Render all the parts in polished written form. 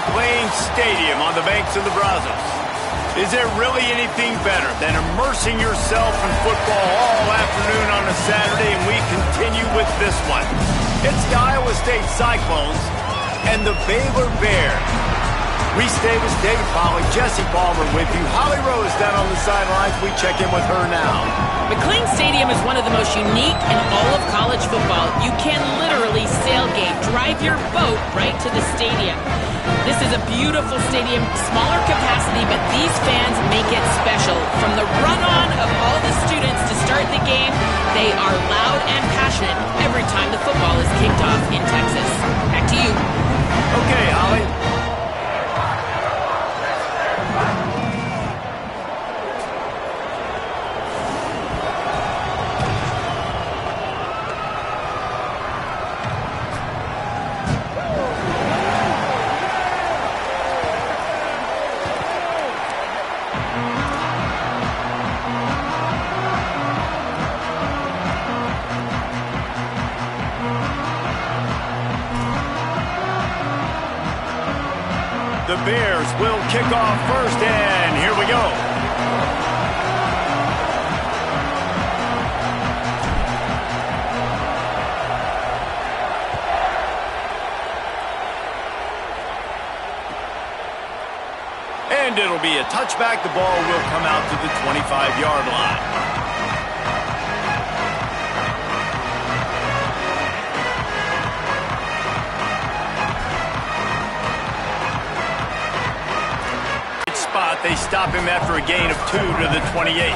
McLean Stadium on the banks of the Brazos. Is there really anything better than immersing yourself in football all afternoon on a Saturday? And we continue with this one. It's the Iowa State Cyclones and the Baylor Bears. Reese Davis, David Polley, Jesse Palmer with you. Holly Rose down on the sidelines. We check in with her now. McLean Stadium is one of the most unique in all of college football. You can literally sailgate, drive your boat right to the stadium. This is a beautiful stadium, smaller capacity, but these fans make it special. From the run-on of all the students to start the game, they are loud and passionate every time the football is kicked off in Texas. Back to you. Okay, Holly. The Bears will kick off first, and here we go. And it'll be a touchback. The ball will come out to the 25-yard line. They stop him after a gain of 2 to the 28.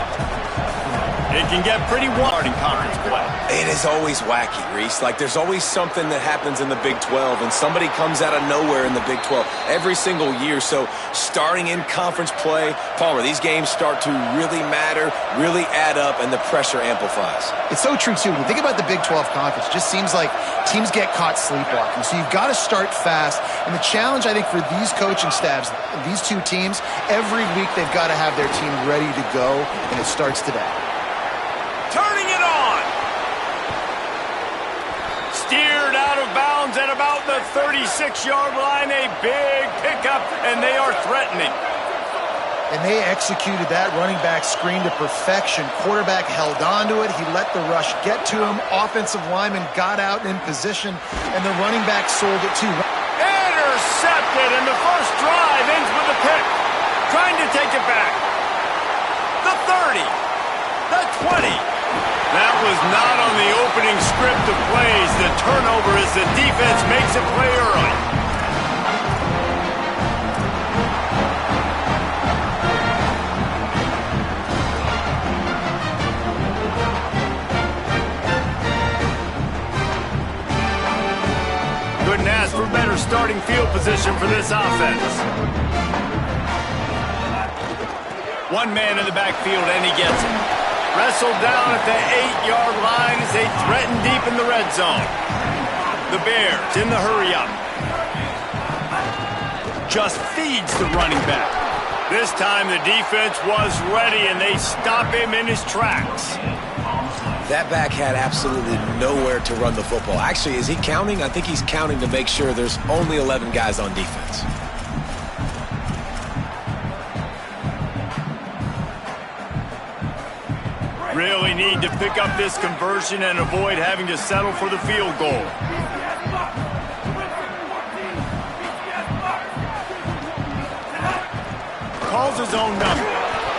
It can get pretty wild in conference play. It is always wacky, Reese. Like, there's always something that happens in the Big 12, and somebody comes out of nowhere in the Big 12 every single year. So starting in conference play, Palmer, these games start to really matter, really add up, and the pressure amplifies. It's so true, too. When you think about the Big 12 conference, it just seems like teams get caught sleepwalking. So you've got to start fast. And the challenge, I think, for these coaching staffs, these two teams, every week they've got to have their team ready to go, and it starts today. Turning it on. Steered out of bounds at about the 36-yard line. A big pickup, and they are threatening. And they executed that running back screen to perfection. Quarterback held on to it. He let the rush get to him. Offensive lineman got out in position, and the running back sold it too. Intercepted, and the first drive ends with a pick. Trying to take it back. The 30. The 20. That was not on the opening script of plays. The turnover as the defense makes a play early. Couldn't ask for better starting field position for this offense. One man in the backfield, and he gets it. Wrestled down at the 8-yard line as they threaten deep in the red zone. The Bears in the hurry-up. Just feeds the running back. This time the defense was ready, and they stop him in his tracks. That back had absolutely nowhere to run the football. Actually, is he counting? I think he's counting to make sure there's only 11 guys on defense. Really need to pick up this conversion and avoid having to settle for the field goal. Calls his own number.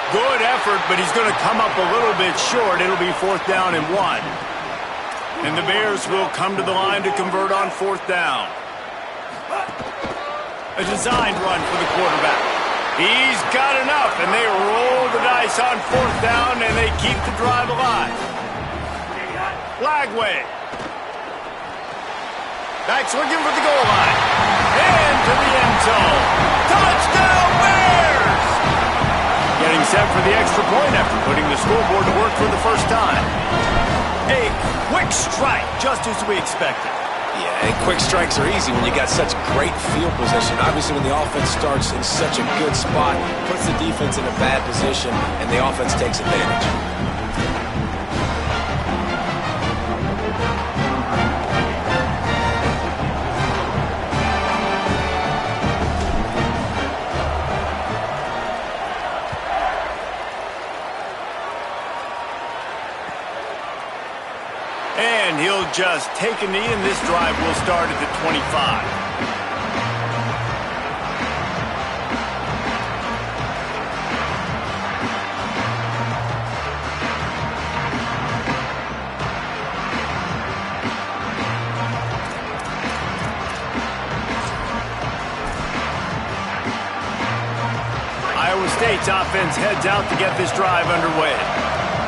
Good effort, but he's going to come up a little bit short. It'll be 4th down and 1. And the Bears will come to the line to convert on 4th down. A designed run for the quarterback. He's got enough, and they roll the dice on 4th down, and they keep the drive alive. Flagway. Back swinging for the goal line. And to the end zone. Touchdown, Bears! Getting set for the extra point after putting the scoreboard to work for the first time. A quick strike, just as we expected. Yeah, and quick strikes are easy when you got such great field position. Obviously, when the offense starts in such a good spot, puts the defense in a bad position, and the offense takes advantage. he'll just take a knee, and this drive will start at the 25. Iowa State's offense heads out to get this drive underway.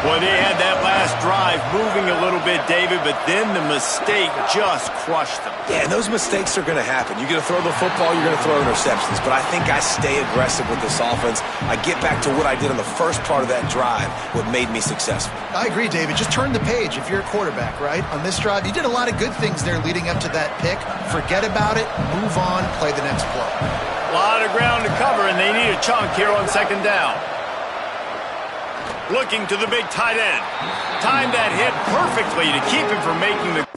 Well, they had that last drive moving a little bit, David, but then the mistake just crushed them. Yeah, and those mistakes are going to happen. You're going to throw the football, you're going to throw interceptions. But I think I stay aggressive with this offense. I get back to what I did on the first part of that drive, what made me successful. I agree, David. Just turn the page if you're a quarterback, right? On this drive, you did a lot of good things there leading up to that pick. Forget about it, move on, play the next play. A lot of ground to cover, and they need a chunk here on second down. Looking to the big tight end. Timed that hit perfectly to keep him from making the...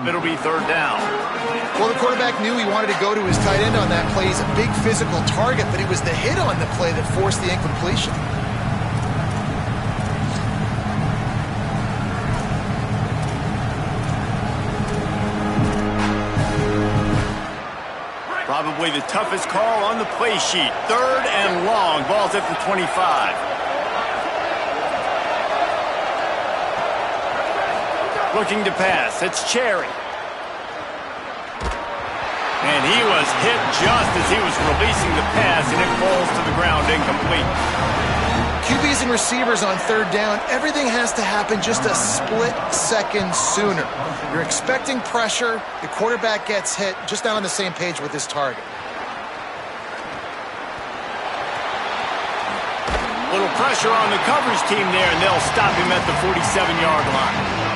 It'll be third down. Well, the quarterback knew he wanted to go to his tight end on that play. He's a big physical target, but it was the hit on the play that forced the incompletion. Probably the toughest call on the play sheet. Third and long. Ball's at the 25. Looking to pass. It's Cherry. And he was hit just as he was releasing the pass, and it falls to the ground incomplete. QBs and receivers on third down, everything has to happen just a split second sooner. You're expecting pressure. The quarterback gets hit, just not on the same page with his target. Little pressure on the coverage team there, and they'll stop him at the 47-yard line.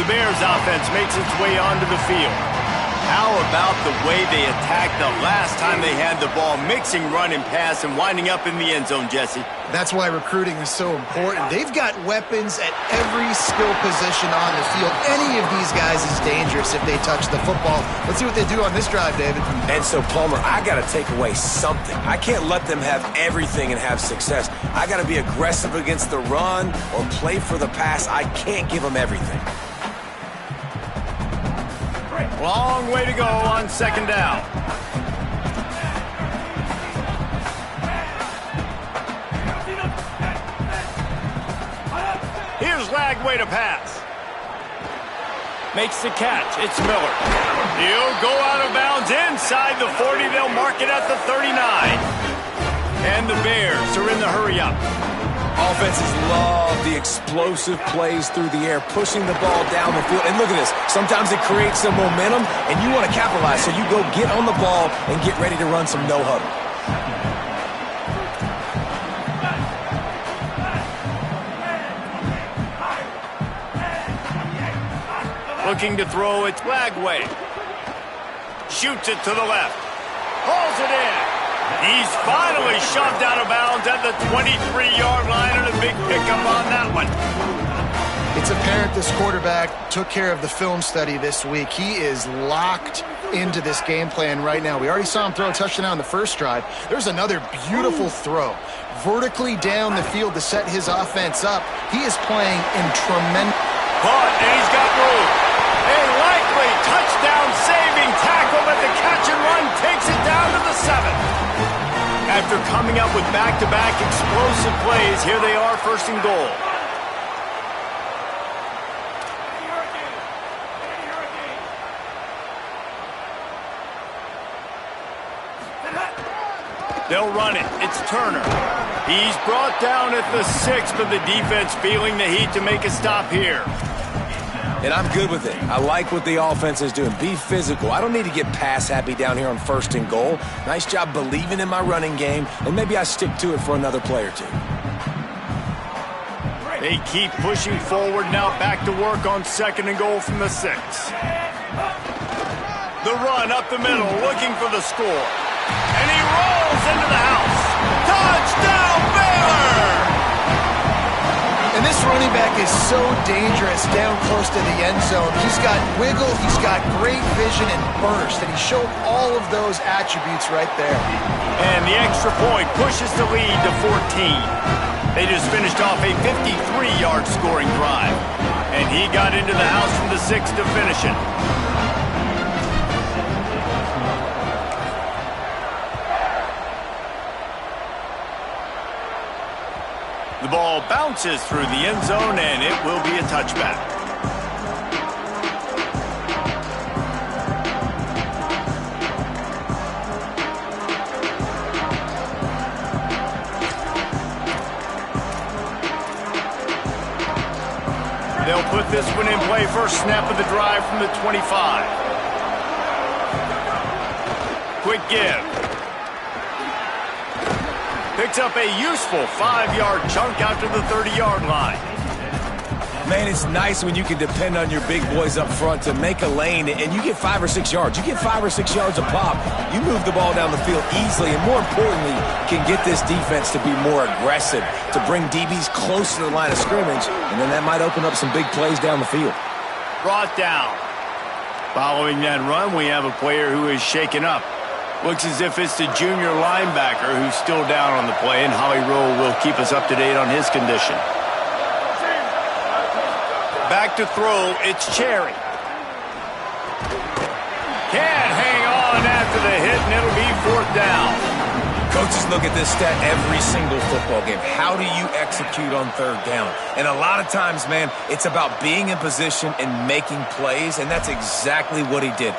The Bears offense makes its way onto the field. How about the way they attacked the last time they had the ball, mixing run and pass and winding up in the end zone, Jesse? That's why recruiting is so important. They've got weapons at every skill position on the field. Any of these guys is dangerous if they touch the football. Let's see what they do on this drive, David. And so, Palmer, I got to take away something. I can't let them have everything and have success. I got to be aggressive against the run or play for the pass. I can't give them everything. Long way to go on second down. Here's Lagway to pass. Makes the catch. It's Miller. He'll go out of bounds inside the 40. They'll mark it at the 39. And the Bears are in the hurry-up. Offenses love the explosive plays through the air, pushing the ball down the field. And look at this. Sometimes it creates some momentum, and you want to capitalize. So you go get on the ball and get ready to run some no-huddle. Looking to throw, it's Lagway. Shoots it to the left. Hauls it in. He's finally shoved out of bounds at the 23-yard line, and a big pickup on that one. It's apparent this quarterback took care of the film study this week. He is locked into this game plan right now. We already saw him throw a touchdown on the first drive. There's another beautiful throw. Vertically down the field to set his offense up. He is playing in tremendous... Caught, and he's got room. A likely touchdown-saving tackle, but the catch and run takes it down to the 7. After coming up with back-to-back explosive plays, here they are, first and goal. They'll run it. It's Turner. He's brought down at the 6, but the defense feeling the heat to make a stop here. And I'm good with it. I like what the offense is doing. Be physical. I don't need to get pass happy down here on 1st and goal. Nice job believing in my running game, and maybe I stick to it for another play or two. They keep pushing forward now, back to work on 2nd and goal from the 6. The run up the middle, looking for the score. And he rolls into the house. Touchdown, Baylor! And this running back is so dangerous down close to the end zone. He's got wiggle, he's got great vision and burst, and he showed all of those attributes right there. And the extra point pushes the lead to 14. They just finished off a 53-yard scoring drive. And he got into the house from the 6 to finish it. The ball bounces through the end zone, and it will be a touchback. They'll put this one in play. First snap of the drive from the 25. Quick give. Picks up a useful 5-yard chunk out to the 30-yard line. Man, it's nice when you can depend on your big boys up front to make a lane, and you get 5 or 6 yards. You get 5 or 6 yards a pop. You move the ball down the field easily, and more importantly, can get this defense to be more aggressive, to bring DBs close to the line of scrimmage, and then that might open up some big plays down the field. Brought down. Following that run, we have a player who is shaken up. Looks as if it's the junior linebacker who's still down on the play, and Holly Rowe will keep us up to date on his condition. Back to throw, it's Cherry. Can't hang on after the hit, and it'll be 4th down. Coaches look at this stat every single football game. How do you execute on 3rd down? And a lot of times, man, it's about being in position and making plays, and that's exactly what he did.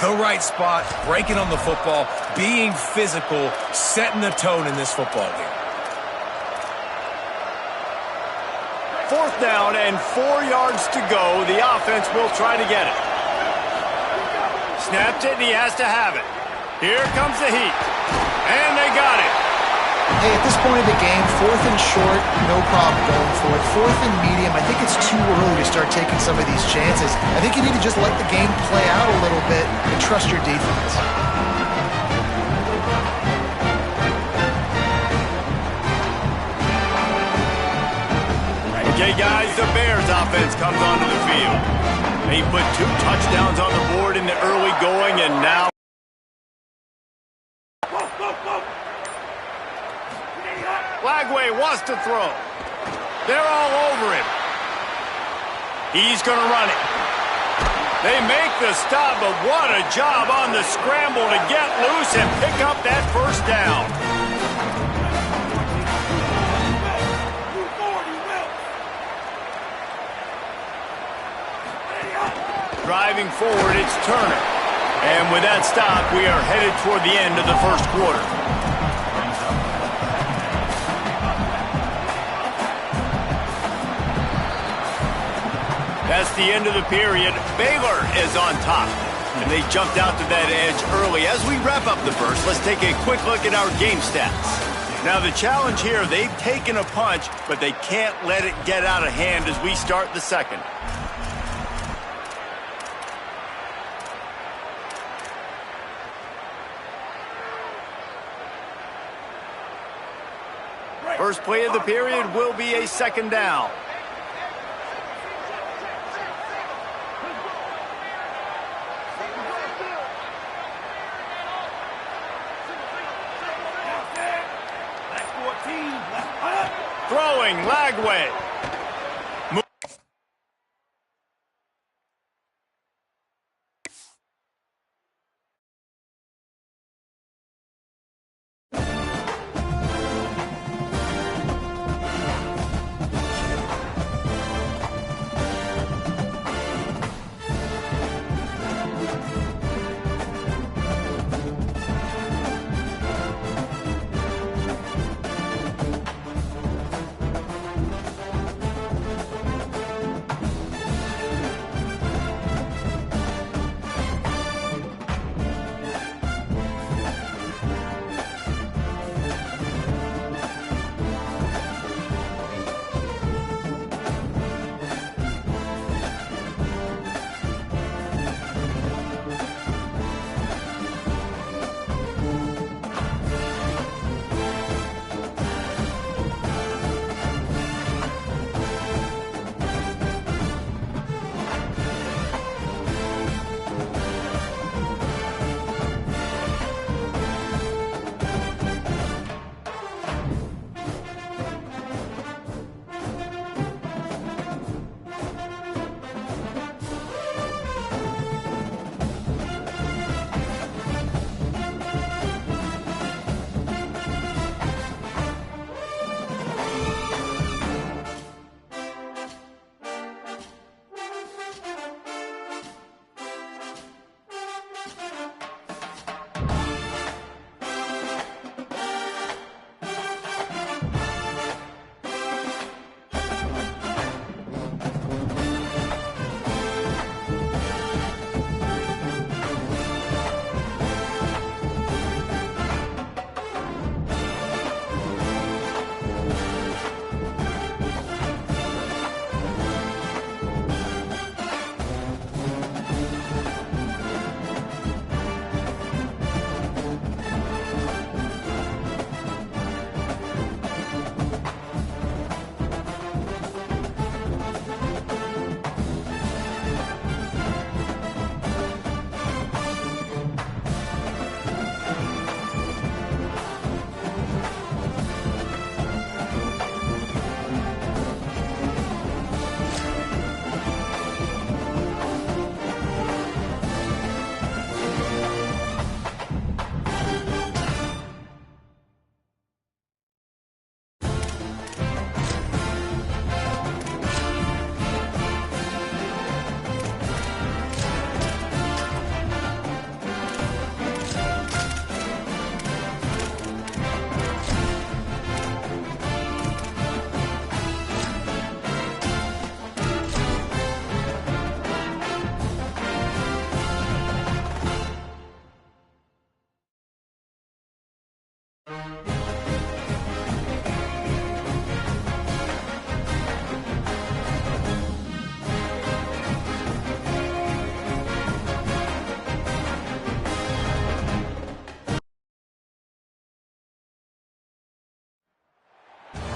The right spot, breaking on the football, being physical, setting the tone in this football game. 4th down and 4 yards to go. The offense will try to get it. Snapped it, and he has to have it. Here comes the heat. And they got it. Hey, at this point of the game, 4th and short, no problem going for it. 4th and medium, I think it's too early to start taking some of these chances. I think you need to just let the game play out a little bit and trust your defense. Okay, guys, the Bears offense comes onto the field. They put 2 touchdowns on the board in the early going, and now Lagway wants to throw. They're all over him. He's going to run it. They make the stop, but what a job on the scramble to get loose and pick up that 1st down. Driving forward, it's Turner. And with that stop, we are headed toward the end of the 1st quarter. That's the end of the period. Baylor is on top. And they jumped out to that edge early. As we wrap up the first, let's take a quick look at our game stats. Now the challenge here, they've taken a punch, but they can't let it get out of hand as we start the 2nd. First play of the period will be a 2nd down. Throwing, Lagway.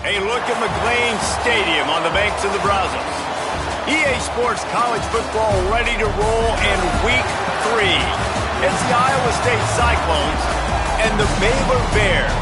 A look at McLean Stadium on the banks of the Brazos. EA Sports College Football ready to roll in Week 3. It's the Iowa State Cyclones and the Baylor Bears.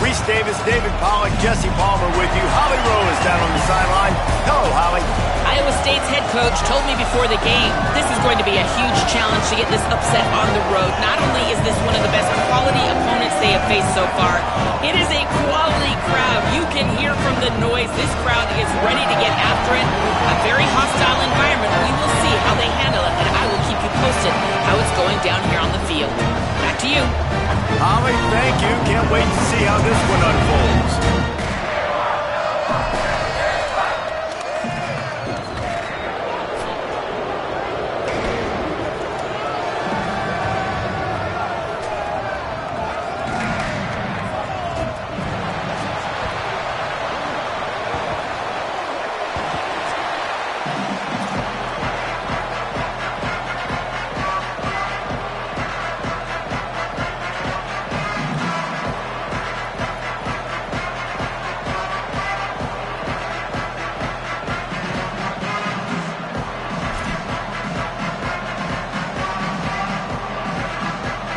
Reese Davis, David Pollack, Jesse Palmer with you. Holly Rowe is down on the sideline. Hello, Holly. Iowa State's head coach told me before the game, this is going to be a huge challenge to get this upset on the road. Not only is this one of the best quality opponents they have faced so far, it is a quality crowd. You can hear from the noise. This crowd is ready to get after it. A very hostile environment. We will see how they handle it, and I will keep you posted how it's going down here on the field. Back to you. Holly, thank you. Can't wait to see how this one unfolds.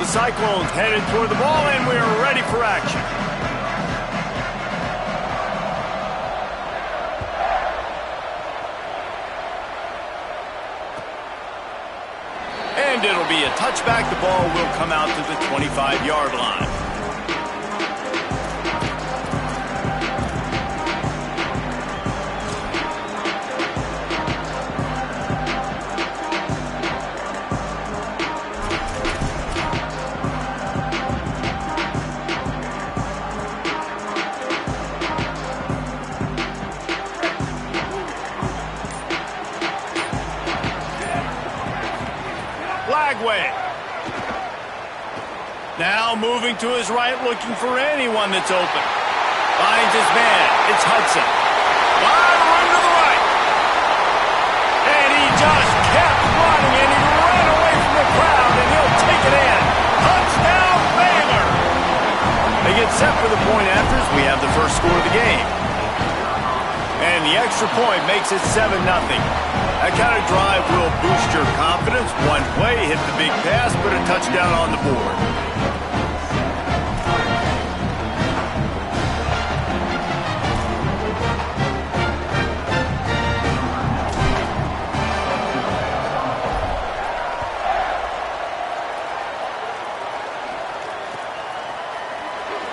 Cyclones headed toward the ball, and we are ready for action. And it'll be a touchback. The ball will come out to the 25-yard line. Now moving to his right, looking for anyone that's open. Finds his man. It's Hudson. Wide run to the right. And he just kept running, and he ran away from the crowd, and he'll take it in. Touchdown, Baylor! They get set for the point after as we have the first score of the game. And the extra point makes it 7-0. That kind of drive will boost your confidence. One play, hit the big pass, put a touchdown on the board.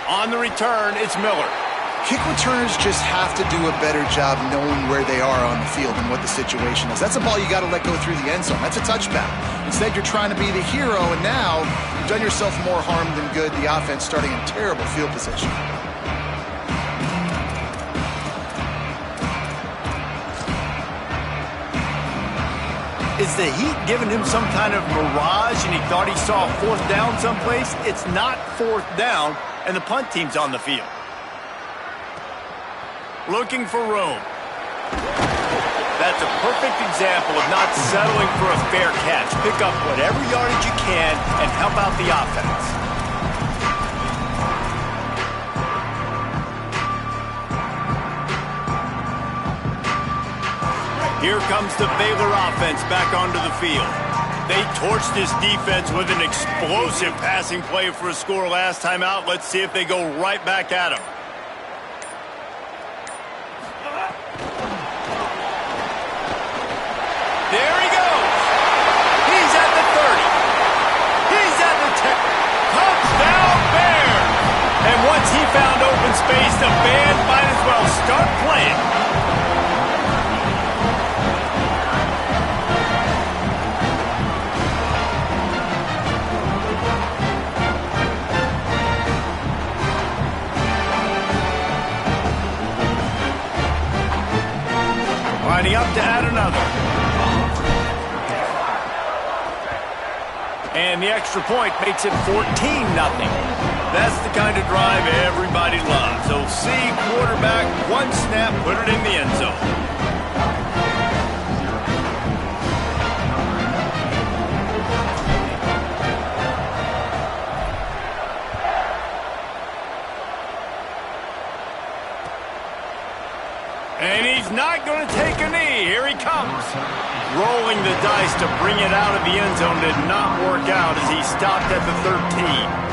On the return, it's Miller. Kick returners just have to do a better job knowing where they are on the field and what the situation is. That's a ball you got to let go through the end zone. That's a touchback. Instead, you're trying to be the hero, and now you've done yourself more harm than good. The offense starting in terrible field position. Is the heat giving him some kind of mirage and he thought he saw fourth down someplace? It's not fourth down, and the punt team's on the field. Looking for room. That's a perfect example of not settling for a fair catch. Pick up whatever yardage you can and help out the offense. Here comes the Baylor offense back onto the field. They torched this defense with an explosive passing play for a score last time out. Let's see if they go right back at him. There he goes. He's at the 30. He's at the 10. Touchdown, Bears! And once he found open space, the band might as well start playing. Lining up to add another. And the extra point makes it 14-0. That's the kind of drive everybody loves. So see quarterback, one snap, put it in the end zone. And he's not going to take a knee. Here he comes. Rolling the dice to bring it out of the end zone did not work out as he stopped at the 13.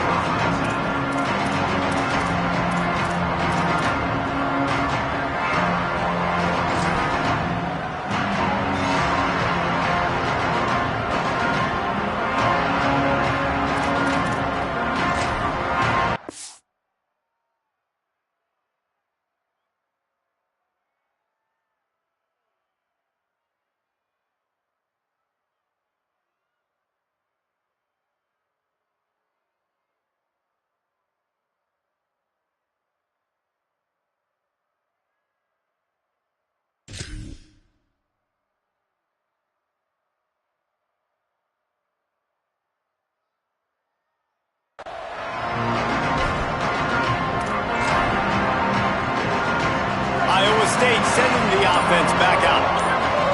Sending the offense back out.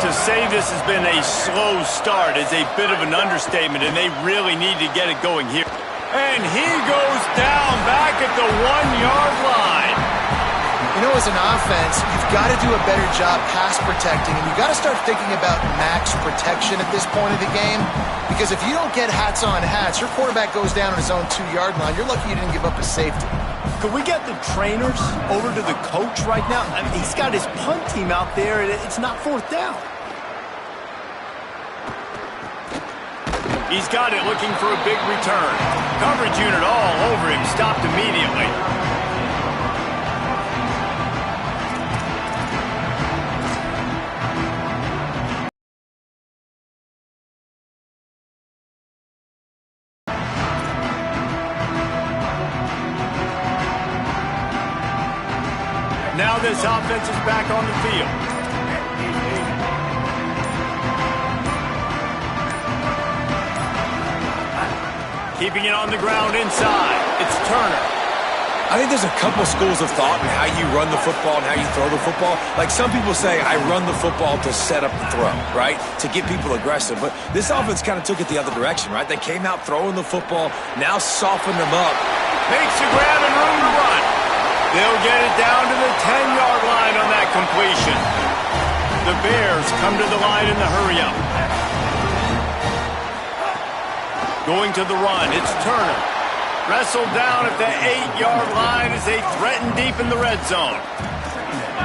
To say this has been a slow start is a bit of an understatement, and they really need to get it going here. And he goes down back at the 1-yard line. You know, as an offense, you've got to do a better job pass protecting, and you've got to start thinking about max protection at this point of the game, because if you don't get hats on hats, your quarterback goes down on his own 2-yard line. You're lucky you didn't give up a safety. Could we get the trainers over to the coach right now? I mean, he's got his punt team out there, and it's not 4th down. He's got it, looking for a big return. Coverage unit all over him, stopped immediately. Now this offense is back on the field. Keeping it on the ground inside. It's Turner. I think there's a couple schools of thought in how you run the football and how you throw the football. Like some people say, I run the football to set up the throw, right? To get people aggressive. But this offense kind of took it the other direction, right? They came out throwing the football, now softened them up. Makes a grab and room to run. They'll get it down to the 10-yard line on that completion. The Bears come to the line in the hurry-up. Going to the run, it's Turner. Wrestled down at the 8-yard line as they threaten deep in the red zone.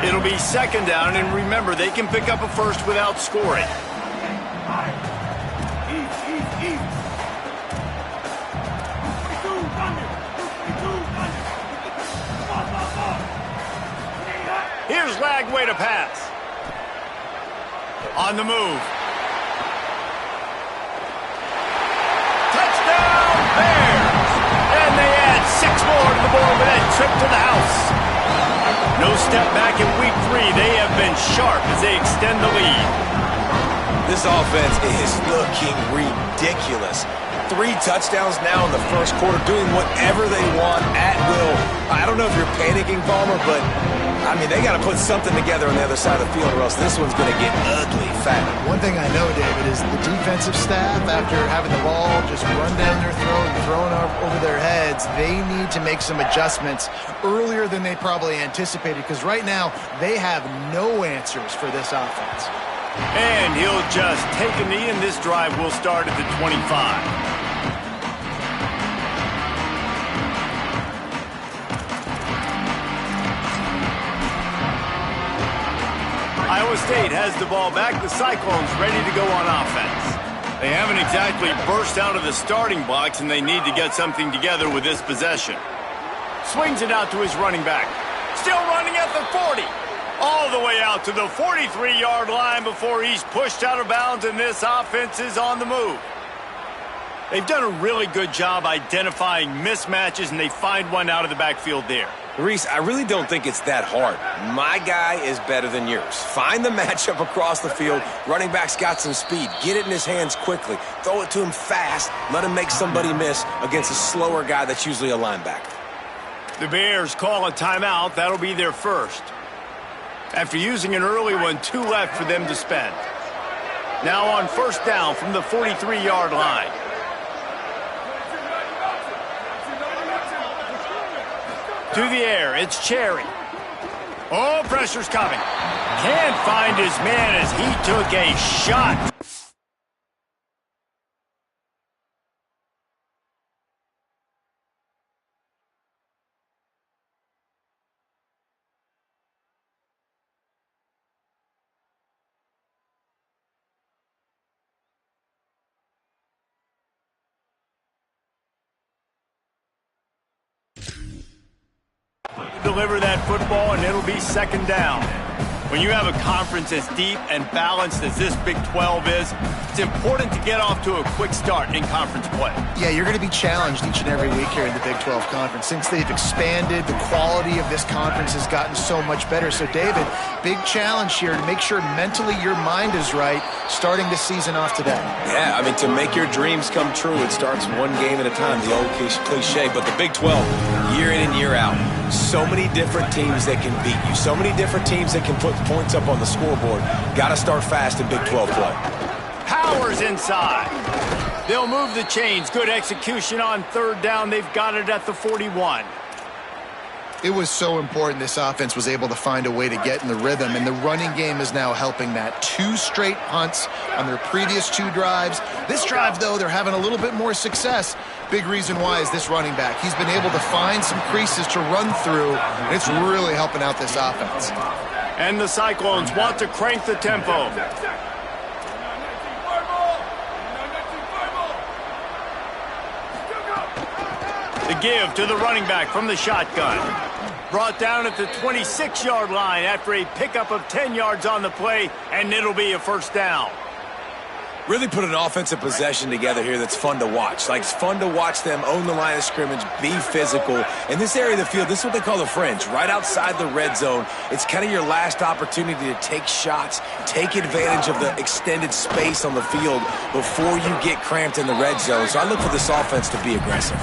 It'll be 2nd down, and remember, they can pick up a first without scoring. Here's Lagway to pass. On the move. Touchdown, Bears! And they add 6 more to the board with that trip to the house. No step back in week 3. They have been sharp as they extend the lead. This offense is looking ridiculous. 3 touchdowns now in the first quarter, doing whatever they want at will. I don't know if you're panicking, Palmer, but I mean, they got to put something together on the other side of the field, or else this one's going to get ugly fast. One thing I know, David, is the defensive staff, after having the ball just run down their throat and thrown over their heads, they need to make some adjustments earlier than they probably anticipated, because right now they have no answers for this offense. And he'll just take a knee, and this drive will start at the 25. Iowa State has the ball back. The Cyclones ready to go on offense. They haven't exactly burst out of the starting blocks, and they need to get something together with this possession. Swings it out to his running back. Still running at the 40. All the way out to the 43-yard line before he's pushed out of bounds, and this offense is on the move. They've done a really good job identifying mismatches, and they find one out of the backfield there. Reese, I really don't think it's that hard. My guy is better than yours. Find the matchup across the field. Running back's got some speed. Get it in his hands quickly. Throw it to him fast. Let him make somebody miss against a slower guy that's usually a linebacker. The Bears call a timeout. That'll be their first. After using an early one, 2 left for them to spend. Now on first down from the 43-yard line. To the air, it's Cherry. Oh, pressure's coming. Can't find his man as he took a shot. Deliver that football, and it'll be second down. When you have a conference as deep and balanced as this Big 12 is, it's important to get off to a quick start in conference play. Yeah, you're going to be challenged each and every week here in the Big 12 Conference. Since they've expanded, the quality of this conference has gotten so much better. So, David, big challenge here to make sure mentally your mind is right starting this season off today. Yeah, I mean, to make your dreams come true, it starts one game at a time, the old cliche. But the Big 12, year in and year out, so many different teams that can beat you, so many different teams that can put points up on the scoreboard. Got to start fast in Big 12 play. Powers inside. They'll move the chains. Good execution on third down. They've got it at the 41. It was so important this offense was able to find a way to get in the rhythm, and the running game is now helping that. 2 straight punts on their previous 2 drives. This drive, though, they're having a little bit more success. Big reason why is this running back. He's been able to find some creases to run through, and it's really helping out this offense. And the Cyclones want to crank the tempo. The give to the running back from the shotgun. Brought down at the 26-yard line after a pickup of 10 yards on the play, and it'll be a first down. Really put an offensive possession together here that's fun to watch. Like, it's fun to watch them own the line of scrimmage, be physical. In this area of the field, this is what they call the fringe, right outside the red zone. It's kind of your last opportunity to take shots, take advantage of the extended space on the field before you get cramped in the red zone. So I look for this offense to be aggressive.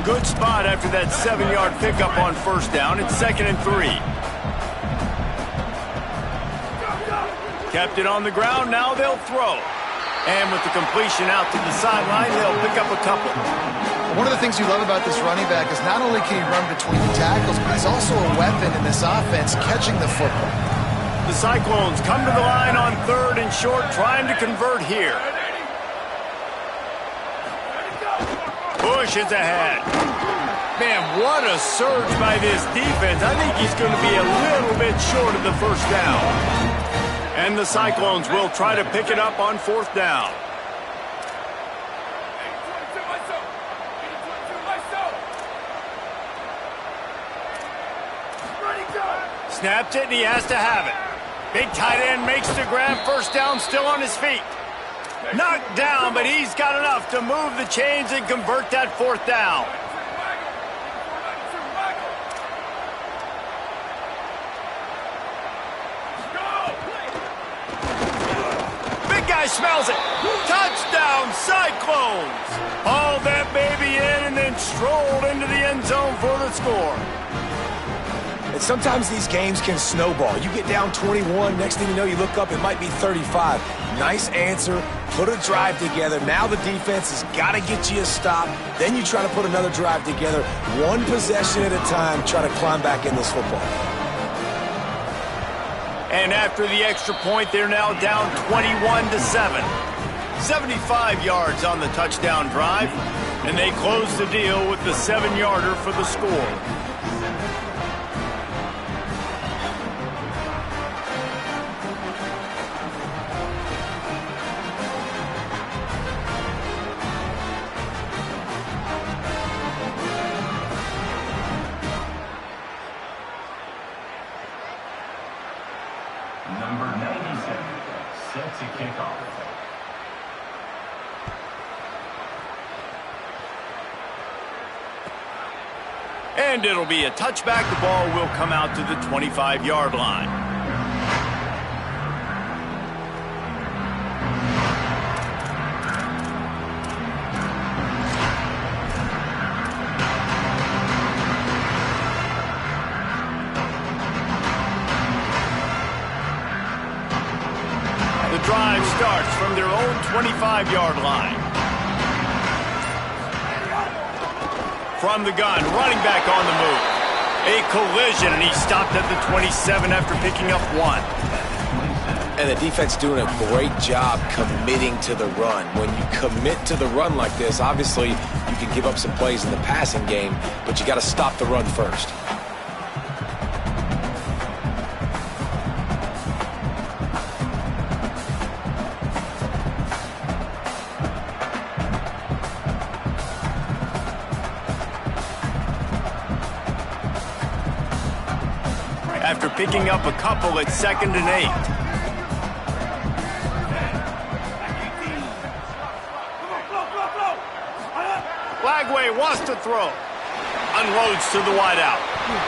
Good spot after that 7-yard pickup on first down. It's 2nd and 3. Kept it on the ground. Now they'll throw. And with the completion out to the sideline, they'll pick up a couple. One of the things you love about this running back is not only can he run between the tackles, but he's also a weapon in this offense catching the football. The Cyclones come to the line on 3rd and short, trying to convert here. Bush is ahead. Man, what a surge by this defense. I think he's going to be a little bit short of the first down. And the Cyclones will try to pick it up on 4th down. Snaps it, and he has to have it. Big tight end makes the grab. First down, still on his feet. Knocked down, but he's got enough to move the chains and convert that 4th down. Smells it. Touchdown, Cyclones. Hauled that baby in and then strolled into the end zone for the score. And sometimes these games can snowball. You get down 21, next thing you know, you look up, it might be 35. Nice answer, put a drive together. Now the defense has got to get you a stop. Then you try to put another drive together. One possession at a time, try to climb back in this football. And after the extra point, they're now down 21-7. 75 yards on the touchdown drive, and they close the deal with the 7-yarder for the score. Number 97, set to kick off. And it'll be a touchback. The ball will come out to the 25-yard line. The drive starts from their own 25-yard line. From the gun, running back on the move. A collision, and he stopped at the 27 after picking up 1. And the defense doing a great job committing to the run. When you commit to the run like this, obviously you can give up some plays in the passing game, but you got to stop the run first. After picking up a couple, it's 2nd and 8. Flagway wants to throw. Unloads to the wideout.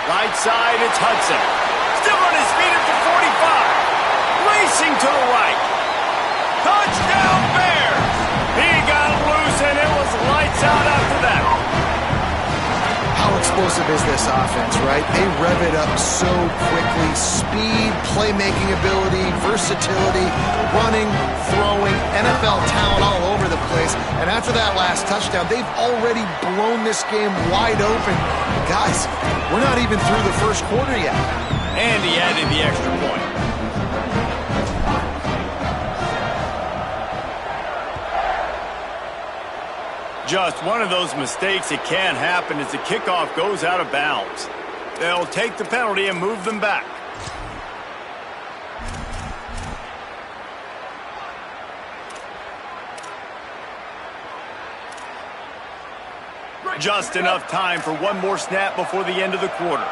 Right side, it's Hudson. Still on his feet at the 45. Racing to the right. Touchdown Bears! He got loose and it was lights out after that. How explosive is this offense, right? They rev it up so quickly. Speed, playmaking ability, versatility, running, throwing, NFL talent all over the place. And after that last touchdown, they've already blown this game wide open. Guys, we're not even through the first quarter yet. And he added the extra point. Just one of those mistakes that can happen as the kickoff goes out of bounds. They'll take the penalty and move them back. Just enough time for one more snap before the end of the quarter.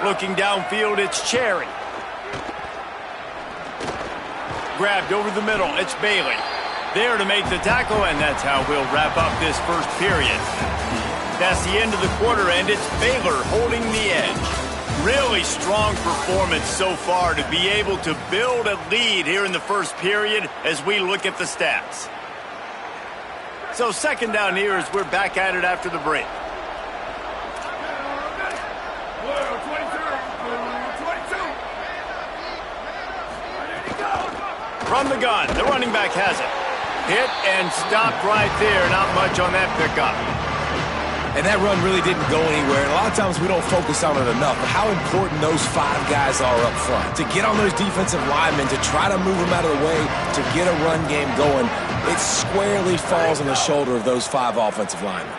Looking downfield, it's Cherry. Grabbed over the middle, it's Bailey. There to make the tackle, and that's how we'll wrap up this first period. That's the end of the quarter, and it's Baylor holding the edge. Really strong performance so far to be able to build a lead here in the first period as we look at the stats. So 2nd down here as we're back at it after the break. From the gun, the running back has it. Hit and stopped right there. Not much on that pickup. And that run really didn't go anywhere. And a lot of times we don't focus on it enough. But how important those 5 guys are up front. To get on those defensive linemen, to try to move them out of the way, to get a run game going, it squarely falls on the shoulder of those 5 offensive linemen.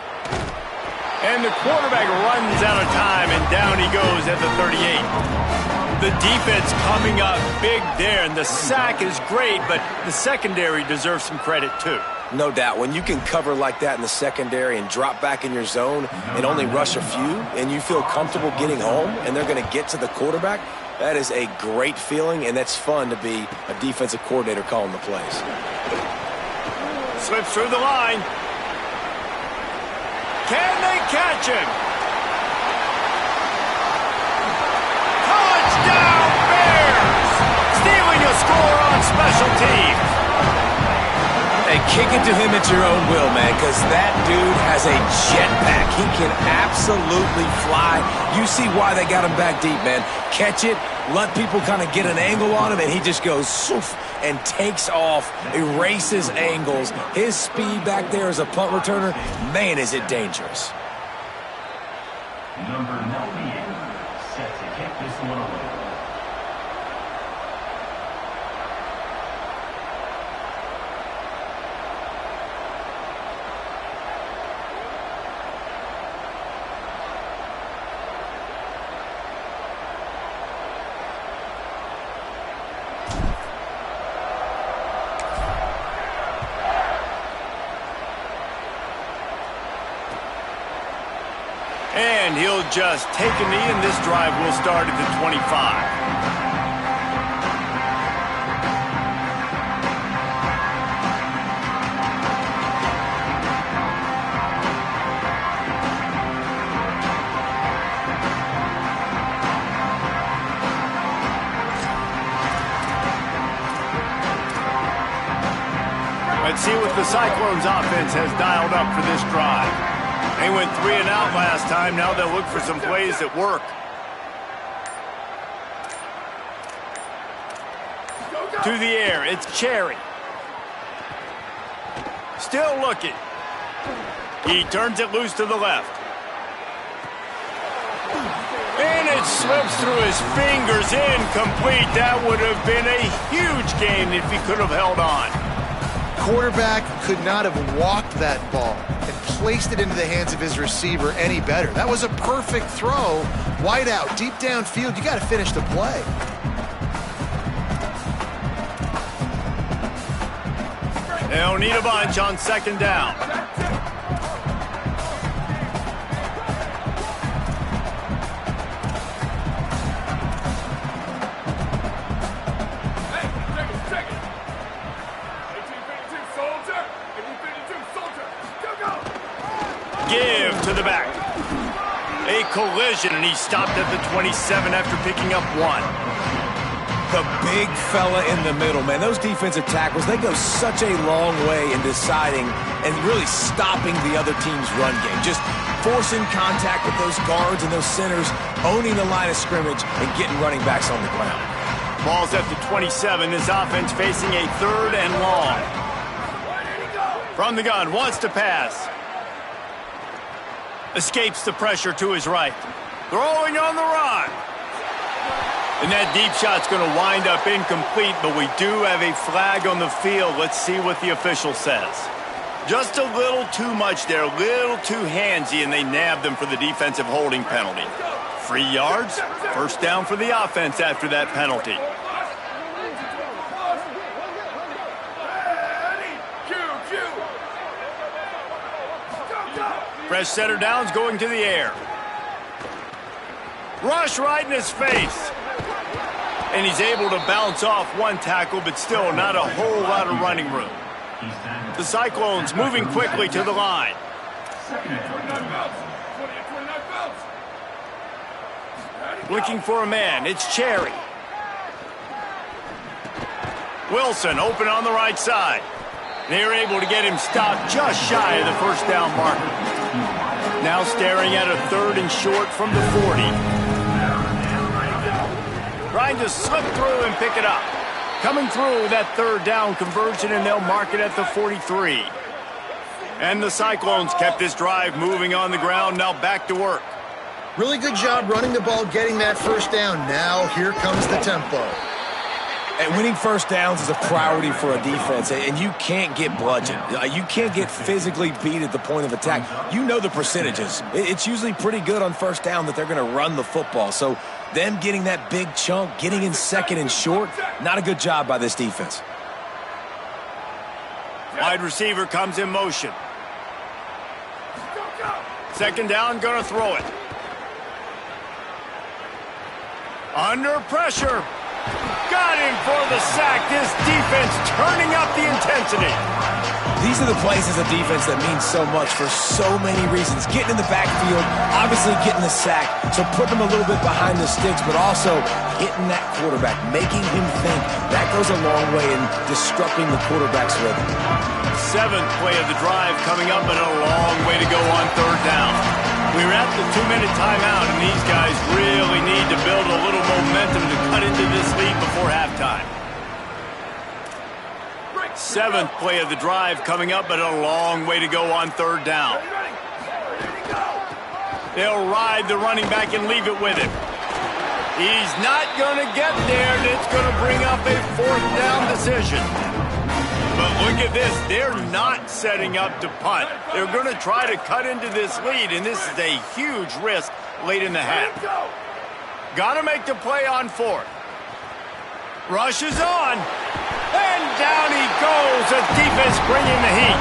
And the quarterback runs out of time, and down he goes at the 38. The defense coming up big there, and the sack is great, but the secondary deserves some credit too. No doubt. When you can cover like that in the secondary and drop back in your zone and only rush a few, and you feel comfortable getting home, and they're going to get to the quarterback, that is a great feeling, and that's fun to be a defensive coordinator calling the plays. Slips through the line. Can they catch him? Touchdown Bears! Stealing a score on special teams. Hey, kick it to him at your own will, man, because that dude has a jetpack. He can absolutely fly. You see why they got him back deep, man. Catch it, let people kind of get an angle on him, and he just goes soof and takes off, erases angles. His speed back there as a punt returner, man, is it dangerous. Number 98, set to kick this one away. And he'll just take a knee, and this drive will start at the 25. Let's see what the Cyclones offense has dialed up for this drive. They went 3 and out last time. Now they'll look for some plays that work. To the air, it's Cherry. Still looking. He turns it loose to the left. It slips through his fingers, incomplete. That would have been a huge gain if he could have held on. Quarterback could not have walked that ball and placed it into the hands of his receiver any better. That was a perfect throw. Wide out, deep downfield. You got to finish the play. They'll need a bunch on second down. Give to the back. A collision, and he stopped at the 27 after picking up 1. The big fella in the middle, man. Those defensive tackles, they go such a long way in deciding and really stopping the other team's run game. Just forcing contact with those guards and those centers, owning the line of scrimmage, and getting running backs on the ground. Ball's at the 27. This offense facing a 3rd and long. From the gun, wants to pass. Escapes the pressure to his right. Throwing on the run. And that deep shot's going to wind up incomplete, but we do have a flag on the field. Let's see what the official says. Just a little too much there, a little too handsy, and they nabbed him for the defensive holding penalty. 3 yards, first down for the offense after that penalty. Fresh setter downs going to the air. Rush right in his face. And he's able to bounce off one tackle, but still not a whole lot of running room. The Cyclones moving quickly to the line. Looking for a man. It's Cherry. Wilson open on the right side. They're able to get him stopped just shy of the first down marker. Now staring at a 3rd and short from the 40. Trying to slip through and pick it up. Coming through with that 3rd down conversion, and they'll mark it at the 43. And the Cyclones kept this drive moving on the ground, now back to work. Really good job running the ball, getting that first down. Now here comes the tempo. And winning first downs is a priority for a defense, and you can't get bludgeoned. You can't get physically beat at the point of attack. You know the percentages. It's usually pretty good on first down that they're going to run the football. So them getting that big chunk, getting in 2nd and short, not a good job by this defense. Wide receiver comes in motion. 2nd down, going to throw it. Under pressure. Got him for the sack. This defense turning up the intensity. These are the plays as a defense that mean so much for so many reasons. Getting in the backfield, obviously getting the sack, so putting them a little bit behind the sticks, but also hitting that quarterback, making him think. That goes a long way in disrupting the quarterback's rhythm. 7th play of the drive coming up, but a long way to go on 3rd down. We're at the 2-minute timeout, and these guys really need to build a little momentum to cut into this lead before halftime. 7th play of the drive coming up, but a long way to go on 3rd down. They'll ride the running back and leave it with him. He's not going to get there, and it's going to bring up a 4th down decision. But look at this. They're not setting up to punt. They're going to try to cut into this lead, and this is a huge risk late in the half. Got to make the play on 4th. Rush is on. And down he goes. The defense bringing the heat.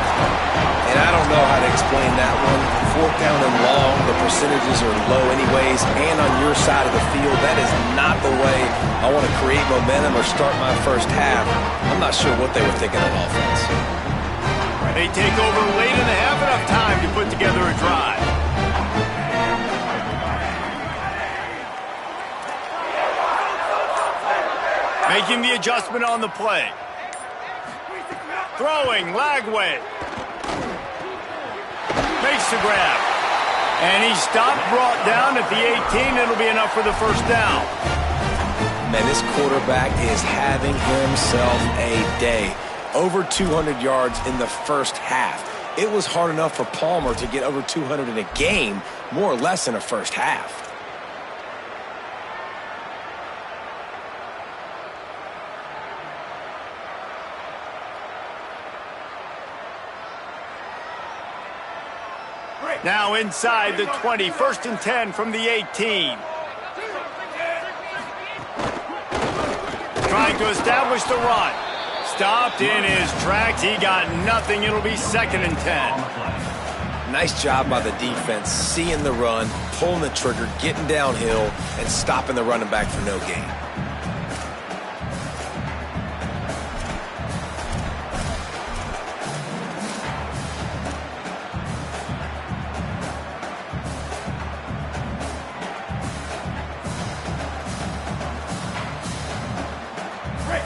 And I don't know how to explain that one. 4th down and long, the percentages are low anyways, and on your side of the field, that is not the way I want to create momentum or start my first half. I'm not sure what they were thinking on offense. They take over late in the half, enough time to put together a drive. Making the adjustment on the play. Throwing, Lagway. Makes the grab. And he stopped, brought down at the 18. It'll be enough for the first down. Man, this quarterback is having himself a day. Over 200 yards in the first half. It was hard enough for Palmer to get over 200 in a game, more or less in a first half. Now inside the 20, 1st and 10 from the 18. Trying to establish the run. Stopped in his tracks. He got nothing. It'll be 2nd and 10. Nice job by the defense, seeing the run, pulling the trigger, getting downhill, and stopping the running back for no gain.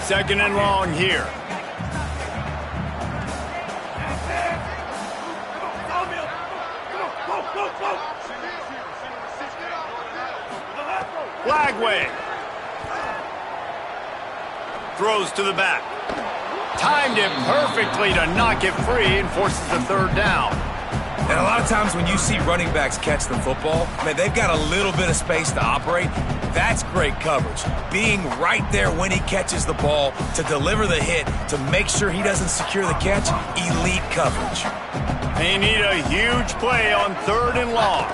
Second and long here. Flagway. Throws to the back. Timed it perfectly to knock it free and forces the 3rd down. And a lot of times when you see running backs catch the football, man, they've got a little bit of space to operate. That's great coverage. Being right there when he catches the ball to deliver the hit, to make sure he doesn't secure the catch, elite coverage. They need a huge play on 3rd and long.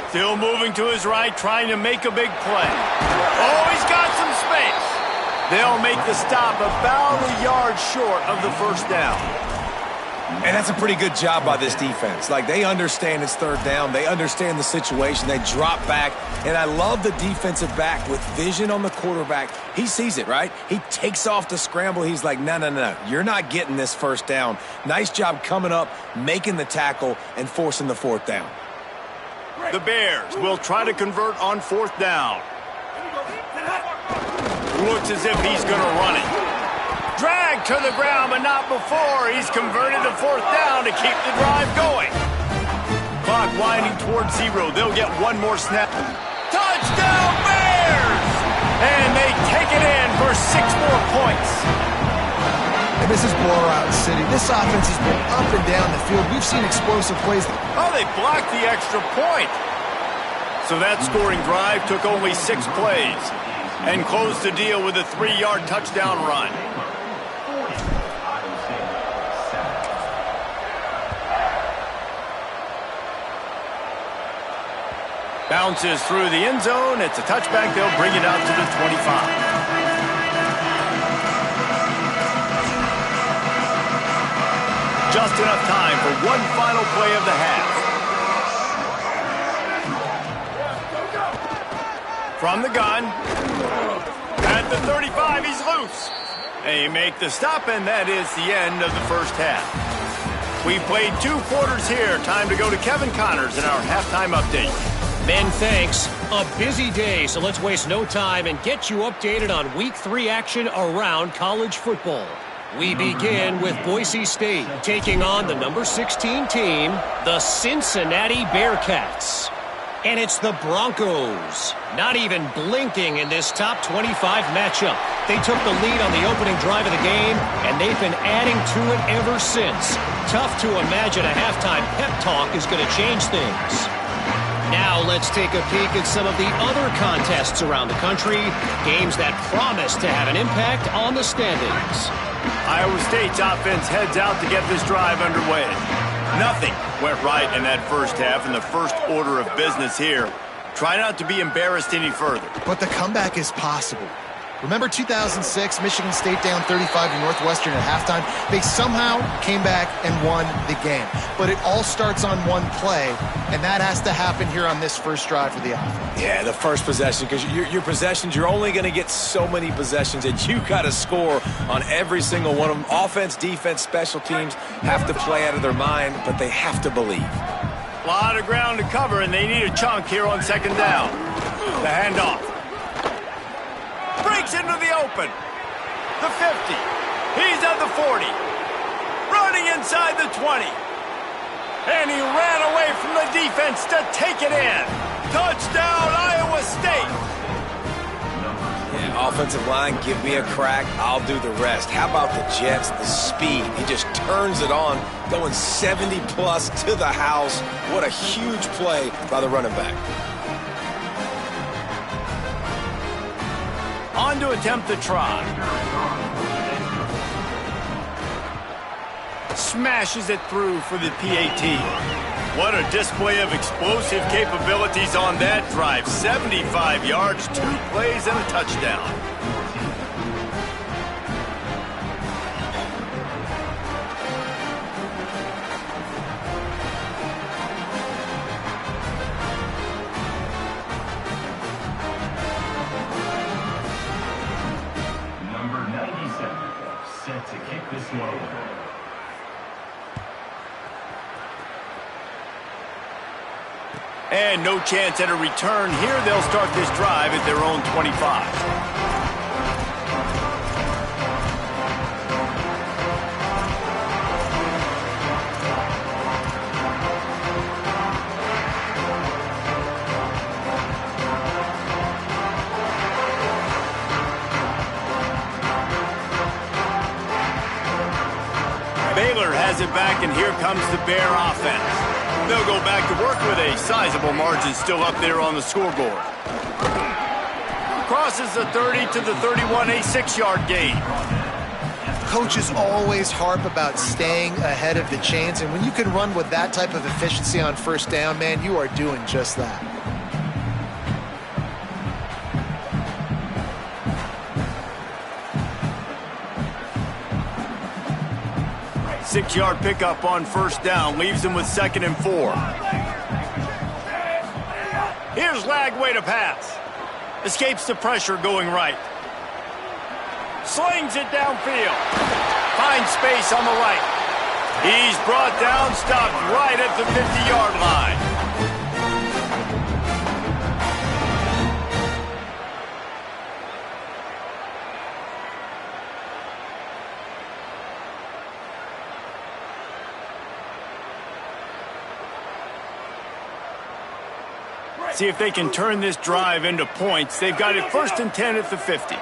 Still moving to his right, trying to make a big play. Oh, he's got some space. They'll make the stop about a yard short of the 1st down. And that's a pretty good job by this defense. Like, they understand it's 3rd down. They understand the situation. They drop back. And I love the defensive back with vision on the quarterback. He sees it, right? He takes off the scramble. He's like, no. You're not getting this 1st down. Nice job coming up, making the tackle, and forcing the 4th down. The Bears will try to convert on 4th down. Looks as if he's going to run it. Dragged to the ground, but not before. He's converted the 4th down to keep the drive going. Clock winding towards 0. They'll get one more snap. Touchdown, Bears! And they take it in for 6 more points. And this is blowout city. This offense has been up and down the field. We've seen explosive plays. Oh, they blocked the extra point. So that scoring drive took only 6 plays and closed the deal with a 3-yard touchdown run. Bounces through the end zone. It's a touchback. They'll bring it out to the 25. Just enough time for one final play of the half. From the gun. At the 35, he's loose. They make the stop, and that is the end of the 1st half. We played 2 quarters here. Time to go to Kevin Connors in our halftime update. Ben, thanks. A busy day, so let's waste no time and get you updated on Week 3 action around college football. We begin with Boise State taking on the number 16 team, the Cincinnati Bearcats. And it's the Broncos, not even blinking in this top 25 matchup. They took the lead on the opening drive of the game, and they've been adding to it ever since. Tough to imagine a halftime pep talk is going to change things. Now let's take a peek at some of the other contests around the country, games that promise to have an impact on the standings. Iowa State's offense heads out to get this drive underway. Nothing went right in that 1st half, and the first order of business here. Try not to be embarrassed any further. But the comeback is possible. Remember 2006, Michigan State down 35 to Northwestern at halftime? They somehow came back and won the game. But it all starts on one play, and that has to happen here on this 1st drive for the offense. Yeah, the 1st possession, because your possessions, you're only going to get so many possessions, and you got to score on every single one of them. Offense, defense, special teams have to play out of their mind, but they have to believe. A lot of ground to cover, and they need a chunk here on 2nd down. The handoff. Breaks into the open. The 50. He's at the 40. Running inside the 20. And he ran away from the defense to take it in. Touchdown, Iowa State. Yeah, offensive line, give me a crack. I'll do the rest. How about the Jets, the speed? He just turns it on, going 70-plus to the house. What a huge play by the running back. On to attempt the try. smashes it through for the PAT. What a display of explosive capabilities on that drive. 75 yards, 2 plays, and a touchdown. Number 97, set to kick this one over. And no chance at a return here. They'll start this drive at their own 25. Baylor has it back, and here comes the Bear offense. They'll go back to work with a sizable margin still up there on the scoreboard. Crosses the 30 to the 31, a 6-yard gain. Coaches always harp about staying ahead of the chains, and when you can run with that type of efficiency on first down, man, you are doing just that. Six-yard pickup on first down, leaves them with 2nd and 4. Here's Lagway to pass. Escapes the pressure going right. Slings it downfield. Finds space on the right. He's brought down, stopped right at the 50-yard line. See if they can turn this drive into points. They've got it 1st and 10 at the 50.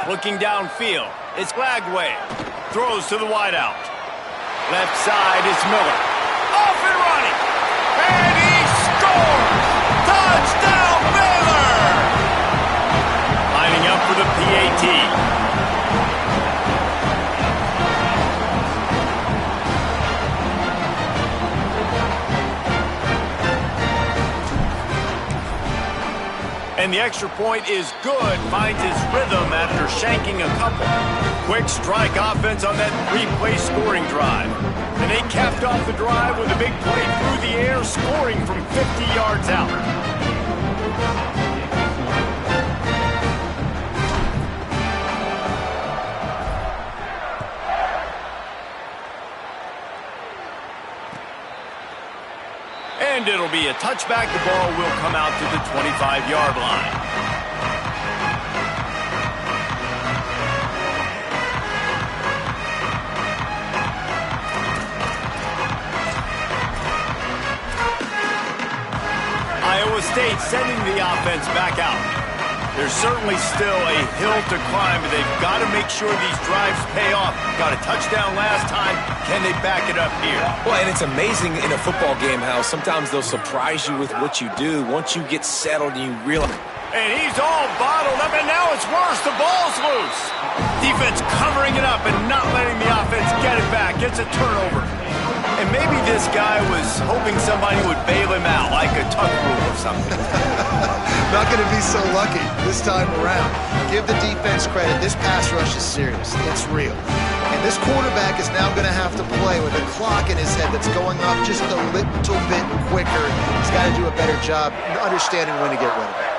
Looking downfield, it's Lagway. Throws to the wideout. Left side is Miller. Off and running. And he scores! Touchdown, Baylor! Lining up for the PAT. And the extra point is good. Finds his rhythm after shanking a couple. Quick strike offense on that 3-play scoring drive. And they capped off the drive with a big play through the air, scoring from 50 yards out. And it'll be a touchback. The ball will come out to the 25-yard line. Iowa State sending the offense back out. There's certainly still a hill to climb, but they've got to make sure these drives pay off. Got a touchdown last time. Can they back it up here? Well, and it's amazing in a football game how sometimes they'll surprise you with what you do once you get settled and you realize. And he's all bottled up, and now it's worse. The ball's loose. Defense covering it up and not letting the offense get it back. Gets a turnover. And maybe this guy was hoping somebody would bail him out, like a tuck rule or something. Not going to be so lucky this time around. Give the defense credit. This pass rush is serious. It's real. And this quarterback is now going to have to play with a clock in his head that's going up just a little bit quicker. He's got to do a better job understanding when to get rid of it.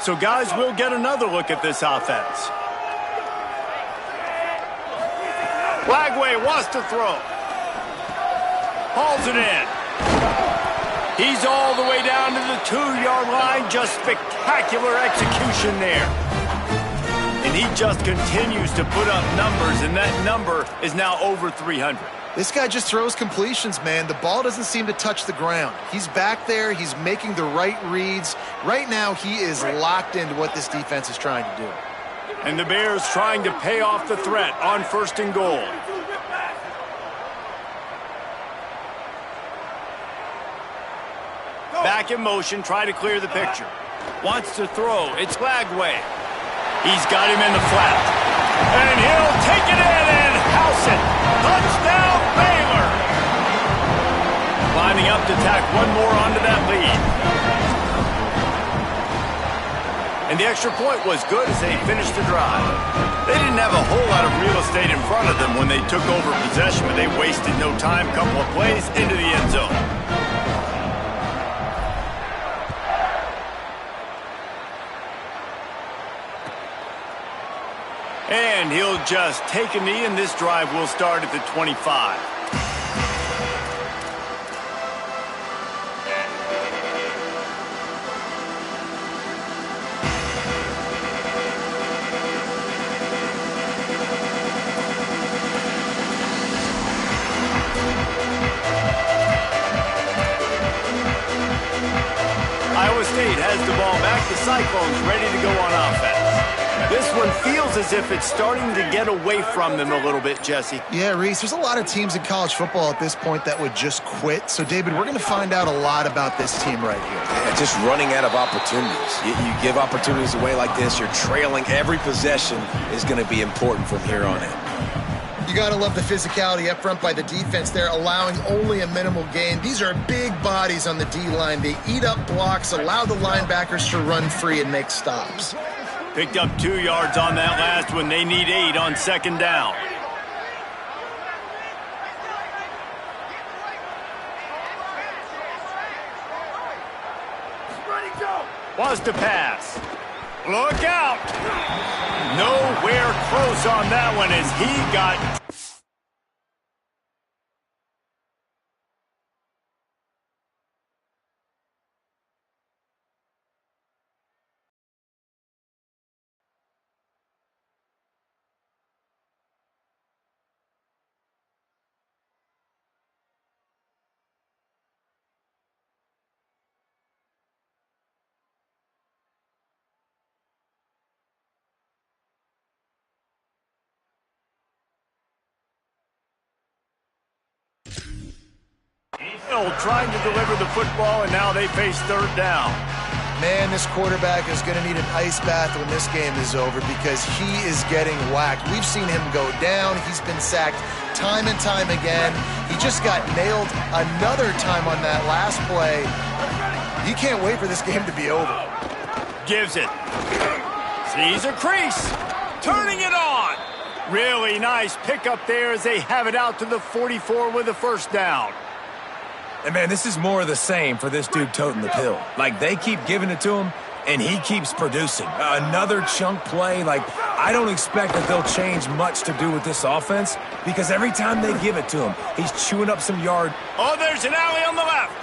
So, guys, we'll get another look at this offense. Lagway wants to throw. Hauls it in. He's all the way down to the 2-yard line. Just spectacular execution there. And he just continues to put up numbers, and that number is now over 300. This guy just throws completions, man. The ball doesn't seem to touch the ground. He's back there. He's making the right reads. Right now, he is locked into what this defense is trying to do. And the Bears trying to pay off the threat on 1st and goal. Back in motion, try to clear the picture. Wants to throw. It's Lagway. He's got him in the flat. And he'll take it in and house it. Touchdown, Baylor. Lining up to tack one more onto that lead. And the extra point was good as they finished the drive. They didn't have a whole lot of real estate in front of them when they took over possession, but they wasted no time. Couple of plays into the end zone. And he'll just take a knee, and this drive will start at the 25. Iowa State has the ball back. The Cyclones ready to go on offense. This one feels as if it's starting to get away from them a little bit, Jesse. Yeah, Reese, there's a lot of teams in college football at this point that would just quit. So, David, we're going to find out a lot about this team right here. Yeah, just running out of opportunities. You give opportunities away like this, you're trailing. Every possession is going to be important from here on in. You got to love the physicality up front by the defense there, allowing only a minimal gain. These are big bodies on the D-line. They eat up blocks, allow the linebackers to run free and make stops. Picked up 2 yards on that last one. They need 8 on second down. Wants to pass. Look out! Nowhere close on that one as he got... trying to deliver the football, and now they face third down. Man, this quarterback is going to need an ice bath when this game is over because he is getting whacked. We've seen him go down. He's been sacked time and time again. He just got nailed another time on that last play. He can't wait for this game to be over. Gives it. Sees a crease. Turning it on. Really nice pickup there as they have it out to the 44 with a first down. And, man, this is more of the same for this dude toting the pill. Like, they keep giving it to him, and he keeps producing. Another chunk play. Like, I don't expect that they'll change much to do with this offense because every time they give it to him, he's chewing up some yard. Oh, there's an alley on the left.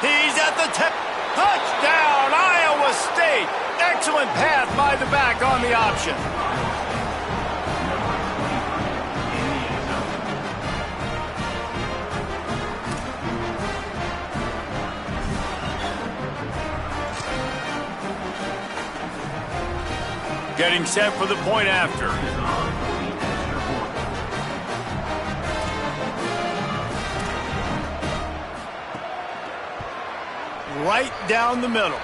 He's at the touchdown, Iowa State. Excellent pass by the back on the option. Getting set for the point after. Right down the middle.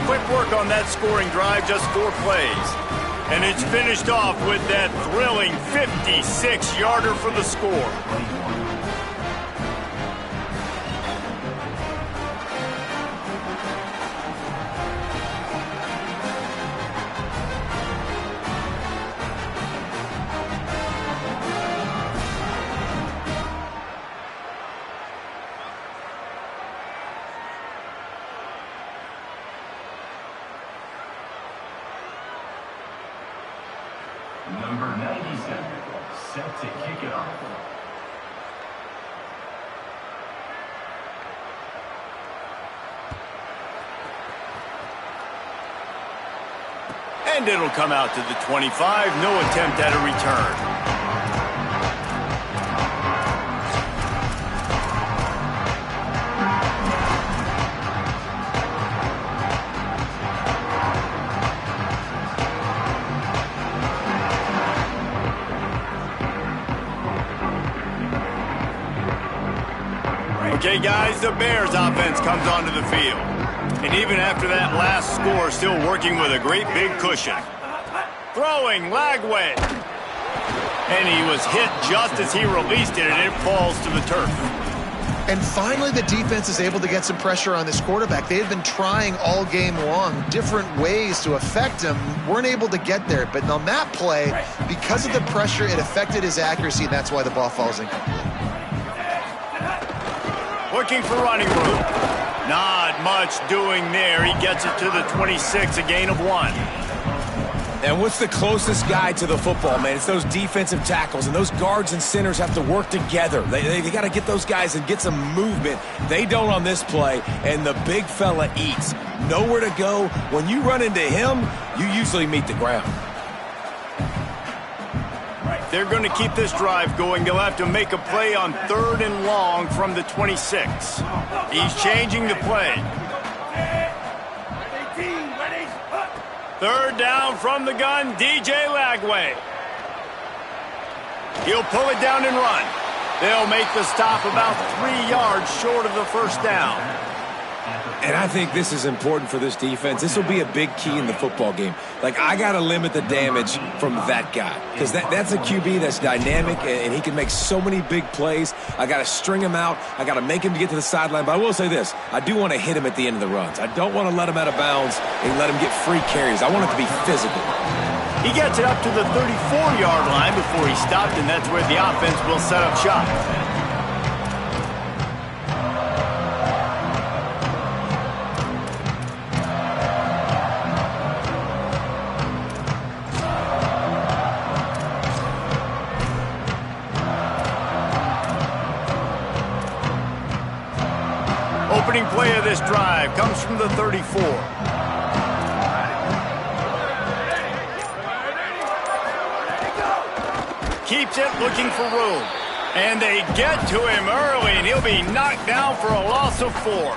Quick work on that scoring drive, just 4 plays. And it's finished off with that thrilling 56-yarder for the score. Number 97, set to kick it off. And it'll come out to the 25. No attempt at a return. Okay, guys, the Bears offense comes onto the field. And even after that last score, still working with a great big cushion. Throwing, Lagway. And he was hit just as he released it, and it falls to the turf. And finally, the defense is able to get some pressure on this quarterback. They had been trying all game long different ways to affect him, weren't able to get there. But on that play, because of the pressure, it affected his accuracy, and that's why the ball falls incomplete. Looking for running room. Not much doing there. He gets it to the 26, a gain of 1. And what's the closest guy to the football, man? It's those defensive tackles, and those guards and centers have to work together. They got to get those guys and get some movement. They don't on this play, and the big fella eats. Nowhere to go. When you run into him, you usually meet the ground. They're going to keep this drive going. They'll have to make a play on 3rd and long from the 26. He's changing the play. 3rd down from the gun, DJ Lagway. He'll pull it down and run. They'll make the stop about 3 yards short of the first down. And I think this is important for this defense. This will be a big key in the football game. Like, I got to limit the damage from that guy because that's a QB that's dynamic, and he can make so many big plays. I got to string him out. I got to make him get to the sideline. But I will say this. I do want to hit him at the end of the runs. I don't want to let him out of bounds and let him get free carries. I want it to be physical. He gets it up to the 34-yard line before he stopped, and that's where the offense will set up shop. Opening play of this drive comes from the 34. Keeps it, looking for room. And they get to him early, and he'll be knocked down for a loss of 4.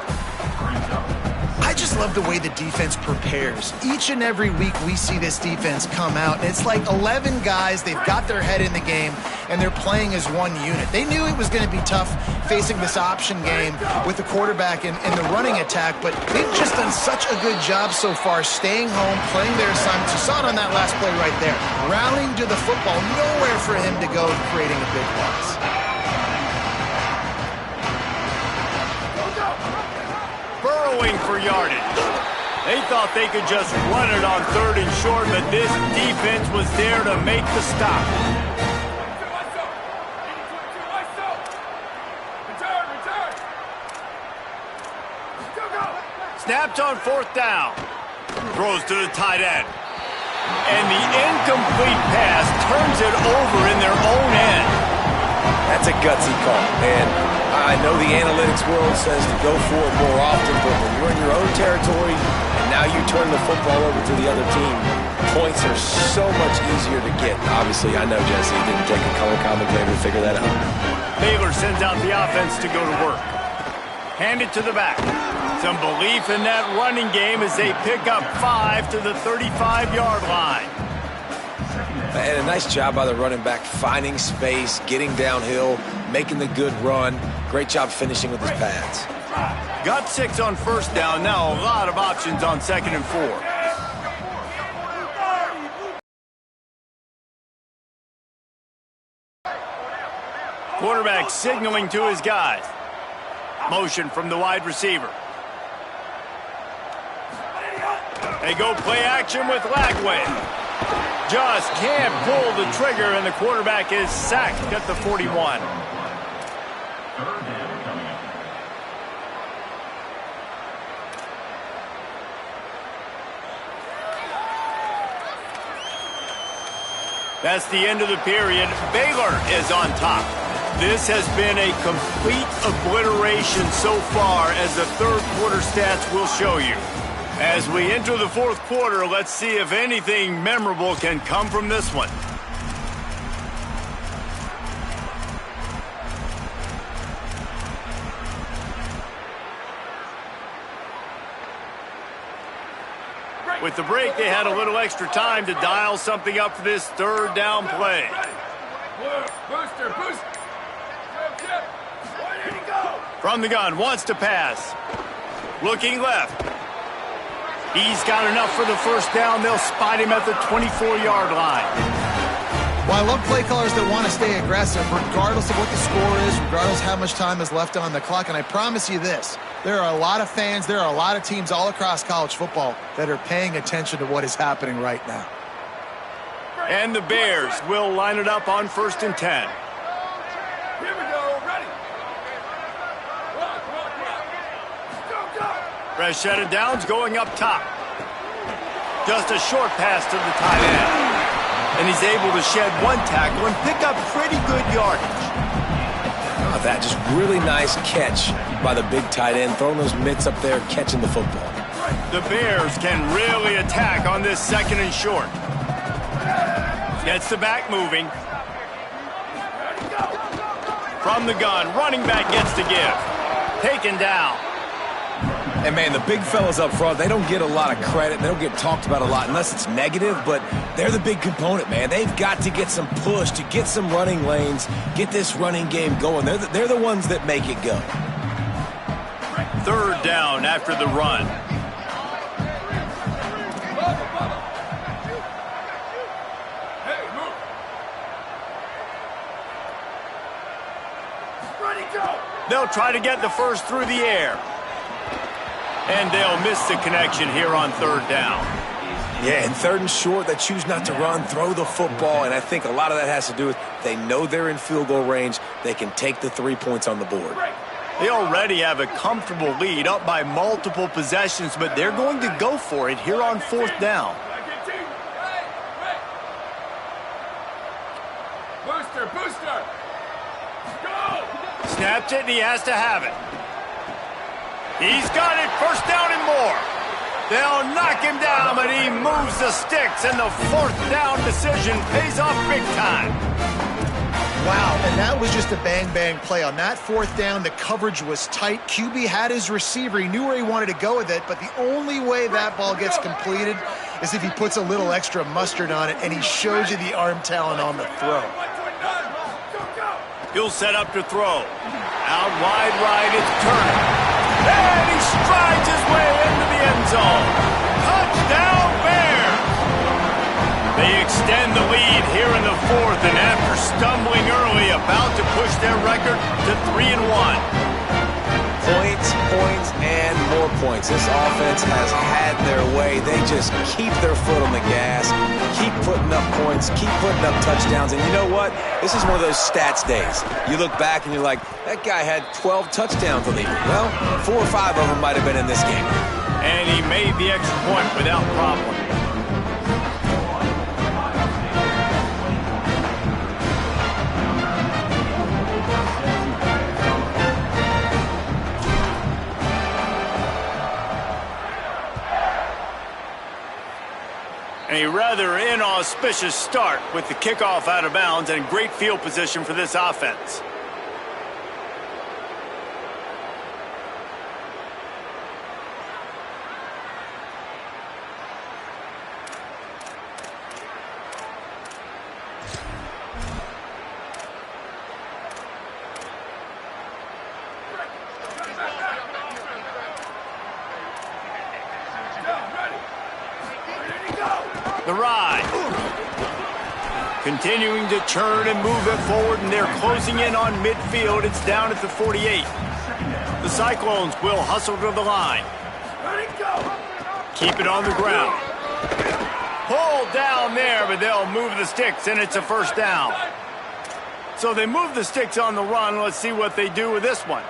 I just love the way the defense prepares. Each and every week we see this defense come out, and it's like 11 guys. They've got their head in the game, and they're playing as one unit. They knew it was going to be tough facing this option game with the quarterback and the running attack, but they've just done such a good job so far staying home, playing their assignments. You saw it on that last play right there. Rallying to the football, nowhere for him to go, creating a big loss. Burrowing for yardage. They thought they could just run it on 3rd and short, but this defense was there to make the stop. Snapped on 4th down. Throws to the tight end. And the incomplete pass turns it over in their own end. That's a gutsy call. And I know the analytics world says to go for it more often, but when you're in your own territory and now you turn the football over to the other team, points are so much easier to get. Obviously, I know, Jesse, it didn't take a color commentator to figure that out. Baylor sends out the offense to go to work. Hand it to the back. Some belief in that running game as they pick up 5 to the 35-yard line. And a nice job by the running back, finding space, getting downhill, making the good run. Great job finishing with his pads. Got 6 on 1st down. Now a lot of options on 2nd and 4. Quarterback signaling to his guys. Motion from the wide receiver. They go play action with Lagway. Just can't pull the trigger, and the quarterback is sacked at the 41. That's the end of the period. Baylor is on top. This has been a complete obliteration so far, as the 3rd quarter stats will show you. As we enter the 4th quarter, let's see if anything memorable can come from this one. With the break, they had a little extra time to dial something up for this 3rd down play. Booster. From the gun, wants to pass. Looking left. He's got enough for the first down. They'll spot him at the 24-yard line. Well, I love play callers that want to stay aggressive regardless of what the score is, regardless of how much time is left on the clock. And I promise you this, there are a lot of fans, there are a lot of teams all across college football that are paying attention to what is happening right now. And the Bears will line it up on 1st and 10. Here we go. Ready. Go. Fresh set of downs going up top. Just a short pass to the tight end. And he's able to shed one tackle and pick up pretty good yardage. Oh, that just really nice catch by the big tight end, throwing those mitts up there, catching the football. The Bears can really attack on this 2nd and short. Gets the back moving. From the gun, running back gets to give. Taken down. And, man, the big fellas up front, they don't get a lot of credit. They don't get talked about a lot unless it's negative, but they're the big component, man. They've got to get some push, to get some running lanes, get this running game going. They're the ones that make it go. 3rd down after the run. Hey, move. Ready, go. They'll try to get the first through the air. And they'll miss the connection here on 3rd down. Yeah, and 3rd and short, they choose not to run, throw the football, and I think a lot of that has to do with they know they're in field goal range. They can take the 3 points on the board. They already have a comfortable lead up by multiple possessions, but they're going to go for it here on 4th down. Booster. Go. Snaps it, and he has to have it. He's got it, 1st down and more. They'll knock him down, but he moves the sticks, and the 4th down decision pays off big time. Wow, and that was just a bang-bang play. On that 4th down, the coverage was tight. QB had his receiver. He knew where he wanted to go with it, but the only way that ball gets completed is if he puts a little extra mustard on it, and he shows you the arm talent on the throw. He'll set up to throw. Out wide right, it's Turner. And he strides his way into the end zone. Touchdown, Bears! They extend the lead here in the 4th, and after stumbling early, about to push their record to 3-1. Points, and more points. This offense has had their way. They just keep their foot on the gas, keep putting up points, keep putting up touchdowns. And you know what? This is one of those stats days. You look back and you're like, that guy had 12 touchdowns on the year. Well, 4 or 5 of them might have been in this game. And he made the extra point without problem. A rather inauspicious start with the kickoff out of bounds and great field position for this offense. The ride. Continuing to churn and move it forward, and they're closing in on midfield. It's down at the 48. The Cyclones will hustle to the line. Keep it on the ground. Pulled down there, but they'll move the sticks, and it's a 1st down. So they move the sticks on the run. Let's see what they do with this one.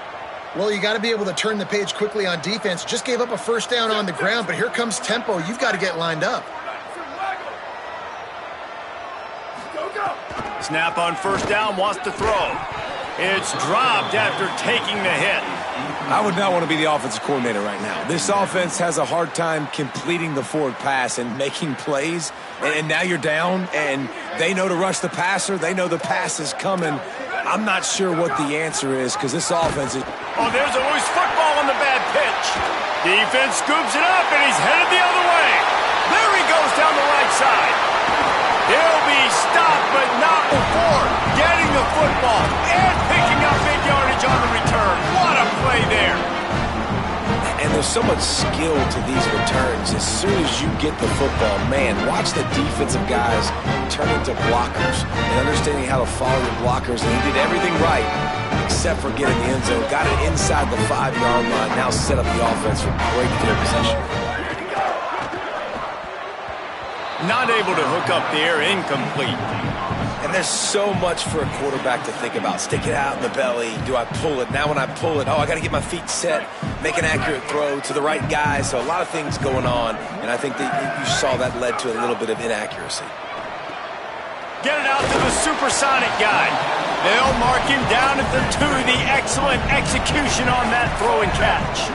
Well, you got to be able to turn the page quickly on defense. Just gave up a 1st down on the ground, but here comes tempo. You've got to get lined up. Snap on 1st down, wants to throw. It's dropped after taking the hit. I would not want to be the offensive coordinator right now. This offense has a hard time completing the forward pass and making plays. And now you're down, and they know to rush the passer. They know the pass is coming. I'm not sure what the answer is because this offense is... Oh, there's a loose football on the bad pitch. Defense scoops it up, and he's headed the other way. There he goes down the right side. He'll be stopped, but not before getting the football and picking up big yardage on the return. What a play there. And there's so much skill to these returns. As soon as you get the football, man, watch the defensive guys turn into blockers and understanding how to follow your blockers. And he did everything right except for getting the end zone. Got it inside the 5-yard line. Now set up the offense for great field possession. Not able to hook up there, incomplete. And there's so much for a quarterback to think about. Stick it out in the belly. Do I pull it? Now when I pull it, I got to get my feet set, make an accurate throw to the right guy. So a lot of things going on, and I think that you saw that led to a little bit of inaccuracy. Get it out to the supersonic guy. They'll mark him down at the 2. The excellent execution on that throw and catch.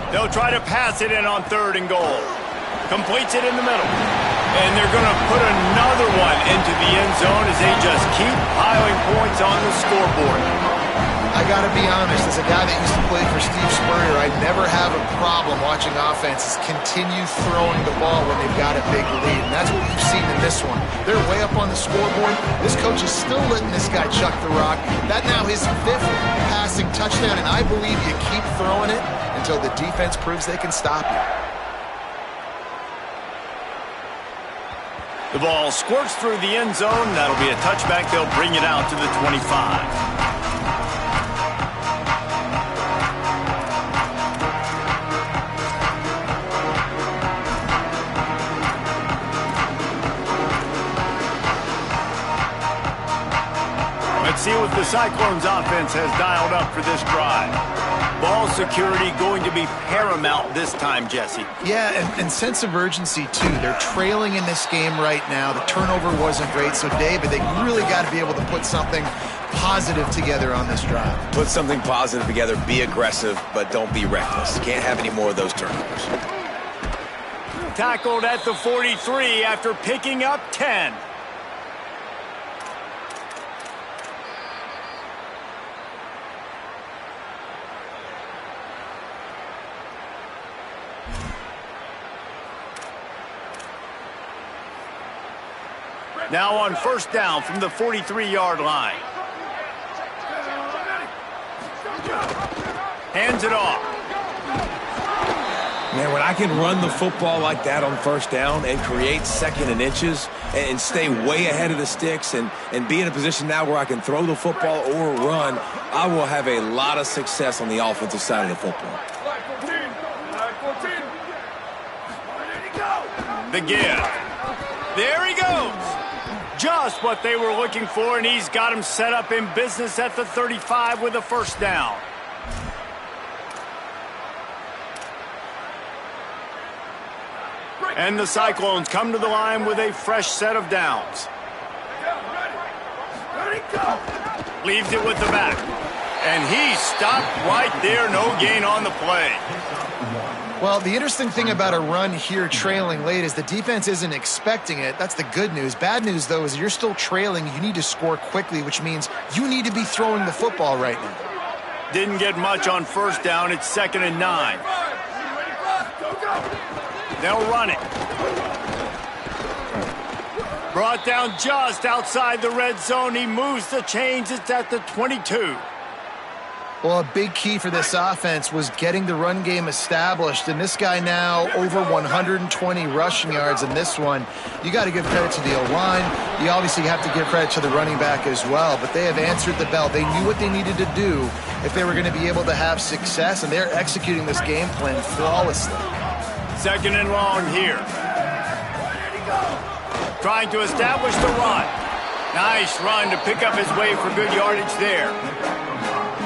They'll try to pass it in on 3rd and goal. Completes it in the middle. And they're going to put another one into the end zone as they just keep piling points on the scoreboard. I got to be honest, as a guy that used to play for Steve Spurrier, I never have a problem watching offenses continue throwing the ball when they've got a big lead. And that's what we've seen in this one. They're way up on the scoreboard. This coach is still letting this guy chuck the rock. That now his 5th passing touchdown, and I believe you keep throwing it until the defense proves they can stop you. The ball squirts through the end zone. That'll be a touchback. They'll bring it out to the 25. Let's see what the Cyclones offense has dialed up for this drive. Ball security going to be paramount this time, Jesse. Yeah, and sense of urgency, too. They're trailing in this game right now. The turnover wasn't great. So, David, they really got to be able to put something positive together on this drive. Put something positive together. Be aggressive, but don't be reckless. Can't have any more of those turnovers. Tackled at the 43 after picking up 10. Now on 1st down from the 43-yard line. Hands it off. Man, when I can run the football like that on 1st down and create 2nd and inches and stay way ahead of the sticks and be in a position now where I can throw the football or run, I will have a lot of success on the offensive side of the football. The give. There he goes. Just what they were looking for, and he's got him set up in business at the 35 with a 1st down. And the Cyclones come to the line with a fresh set of downs. Leaves it with the back. And he stopped right there, no gain on the play. Well, the interesting thing about a run here trailing late is the defense isn't expecting it. That's the good news. Bad news, though, is you're still trailing. You need to score quickly, which means you need to be throwing the football right now. Didn't get much on 1st down. It's 2nd and 9. They'll run it. Brought down just outside the red zone. He moves the chains. It's at the 22. Well, a big key for this offense was getting the run game established. And this guy now over 120 rushing yards in this one. You got to give credit to the O-line. You obviously have to give credit to the running back as well. But they have answered the bell. They knew what they needed to do if they were going to be able to have success. And they're executing this game plan flawlessly. 2nd and long here. Trying to establish the run. Nice run to pick up his way for good yardage there.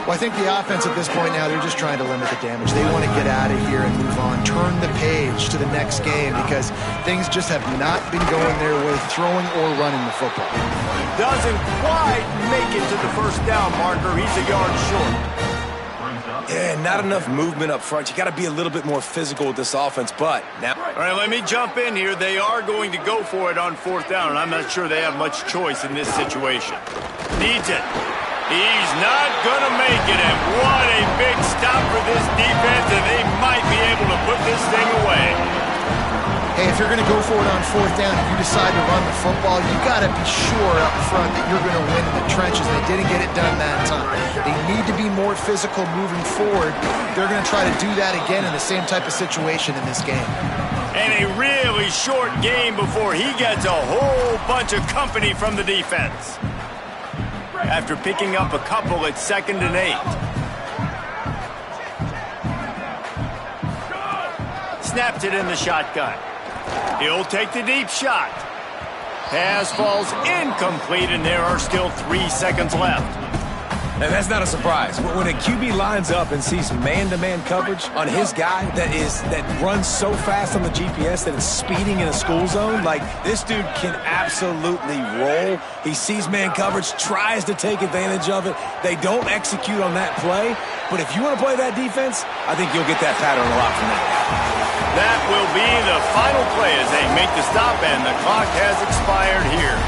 Well, I think the offense at this point now, they're just trying to limit the damage. They want to get out of here and move on, turn the page to the next game because things just have not been going their way, throwing or running the football. Doesn't quite make it to the 1st down marker. He's a yard short. Yeah, not enough movement up front. You got to be a little bit more physical with this offense, but now... All right, let me jump in here. They are going to go for it on 4th down, and I'm not sure they have much choice in this situation. Needs it. He's not going to make it, and what a big stop for this defense, and they might be able to put this thing away. hey, if you're going to go for it on fourth down and you decide to run the football, you got to be sure up front that you're going to win in the trenches. They didn't get it done that time. They need to be more physical moving forward. They're going to try to do that again in the same type of situation in this game. And a really short game before he gets a whole bunch of company from the defense. After picking up a couple at 2nd and 8. Snaps it in the shotgun. He'll take the deep shot. Pass falls incomplete, and there are still 3 seconds left. And that's not a surprise. When a QB lines up and sees man-to-man coverage on his guy that runs so fast on the GPS that it's speeding in a school zone, like, this dude can absolutely roll. He sees man coverage, tries to take advantage of it. They don't execute on that play. But if you want to play that defense, I think you'll get that pattern a lot from that guy. That will be the final play as they make the stop, and the clock has expired here.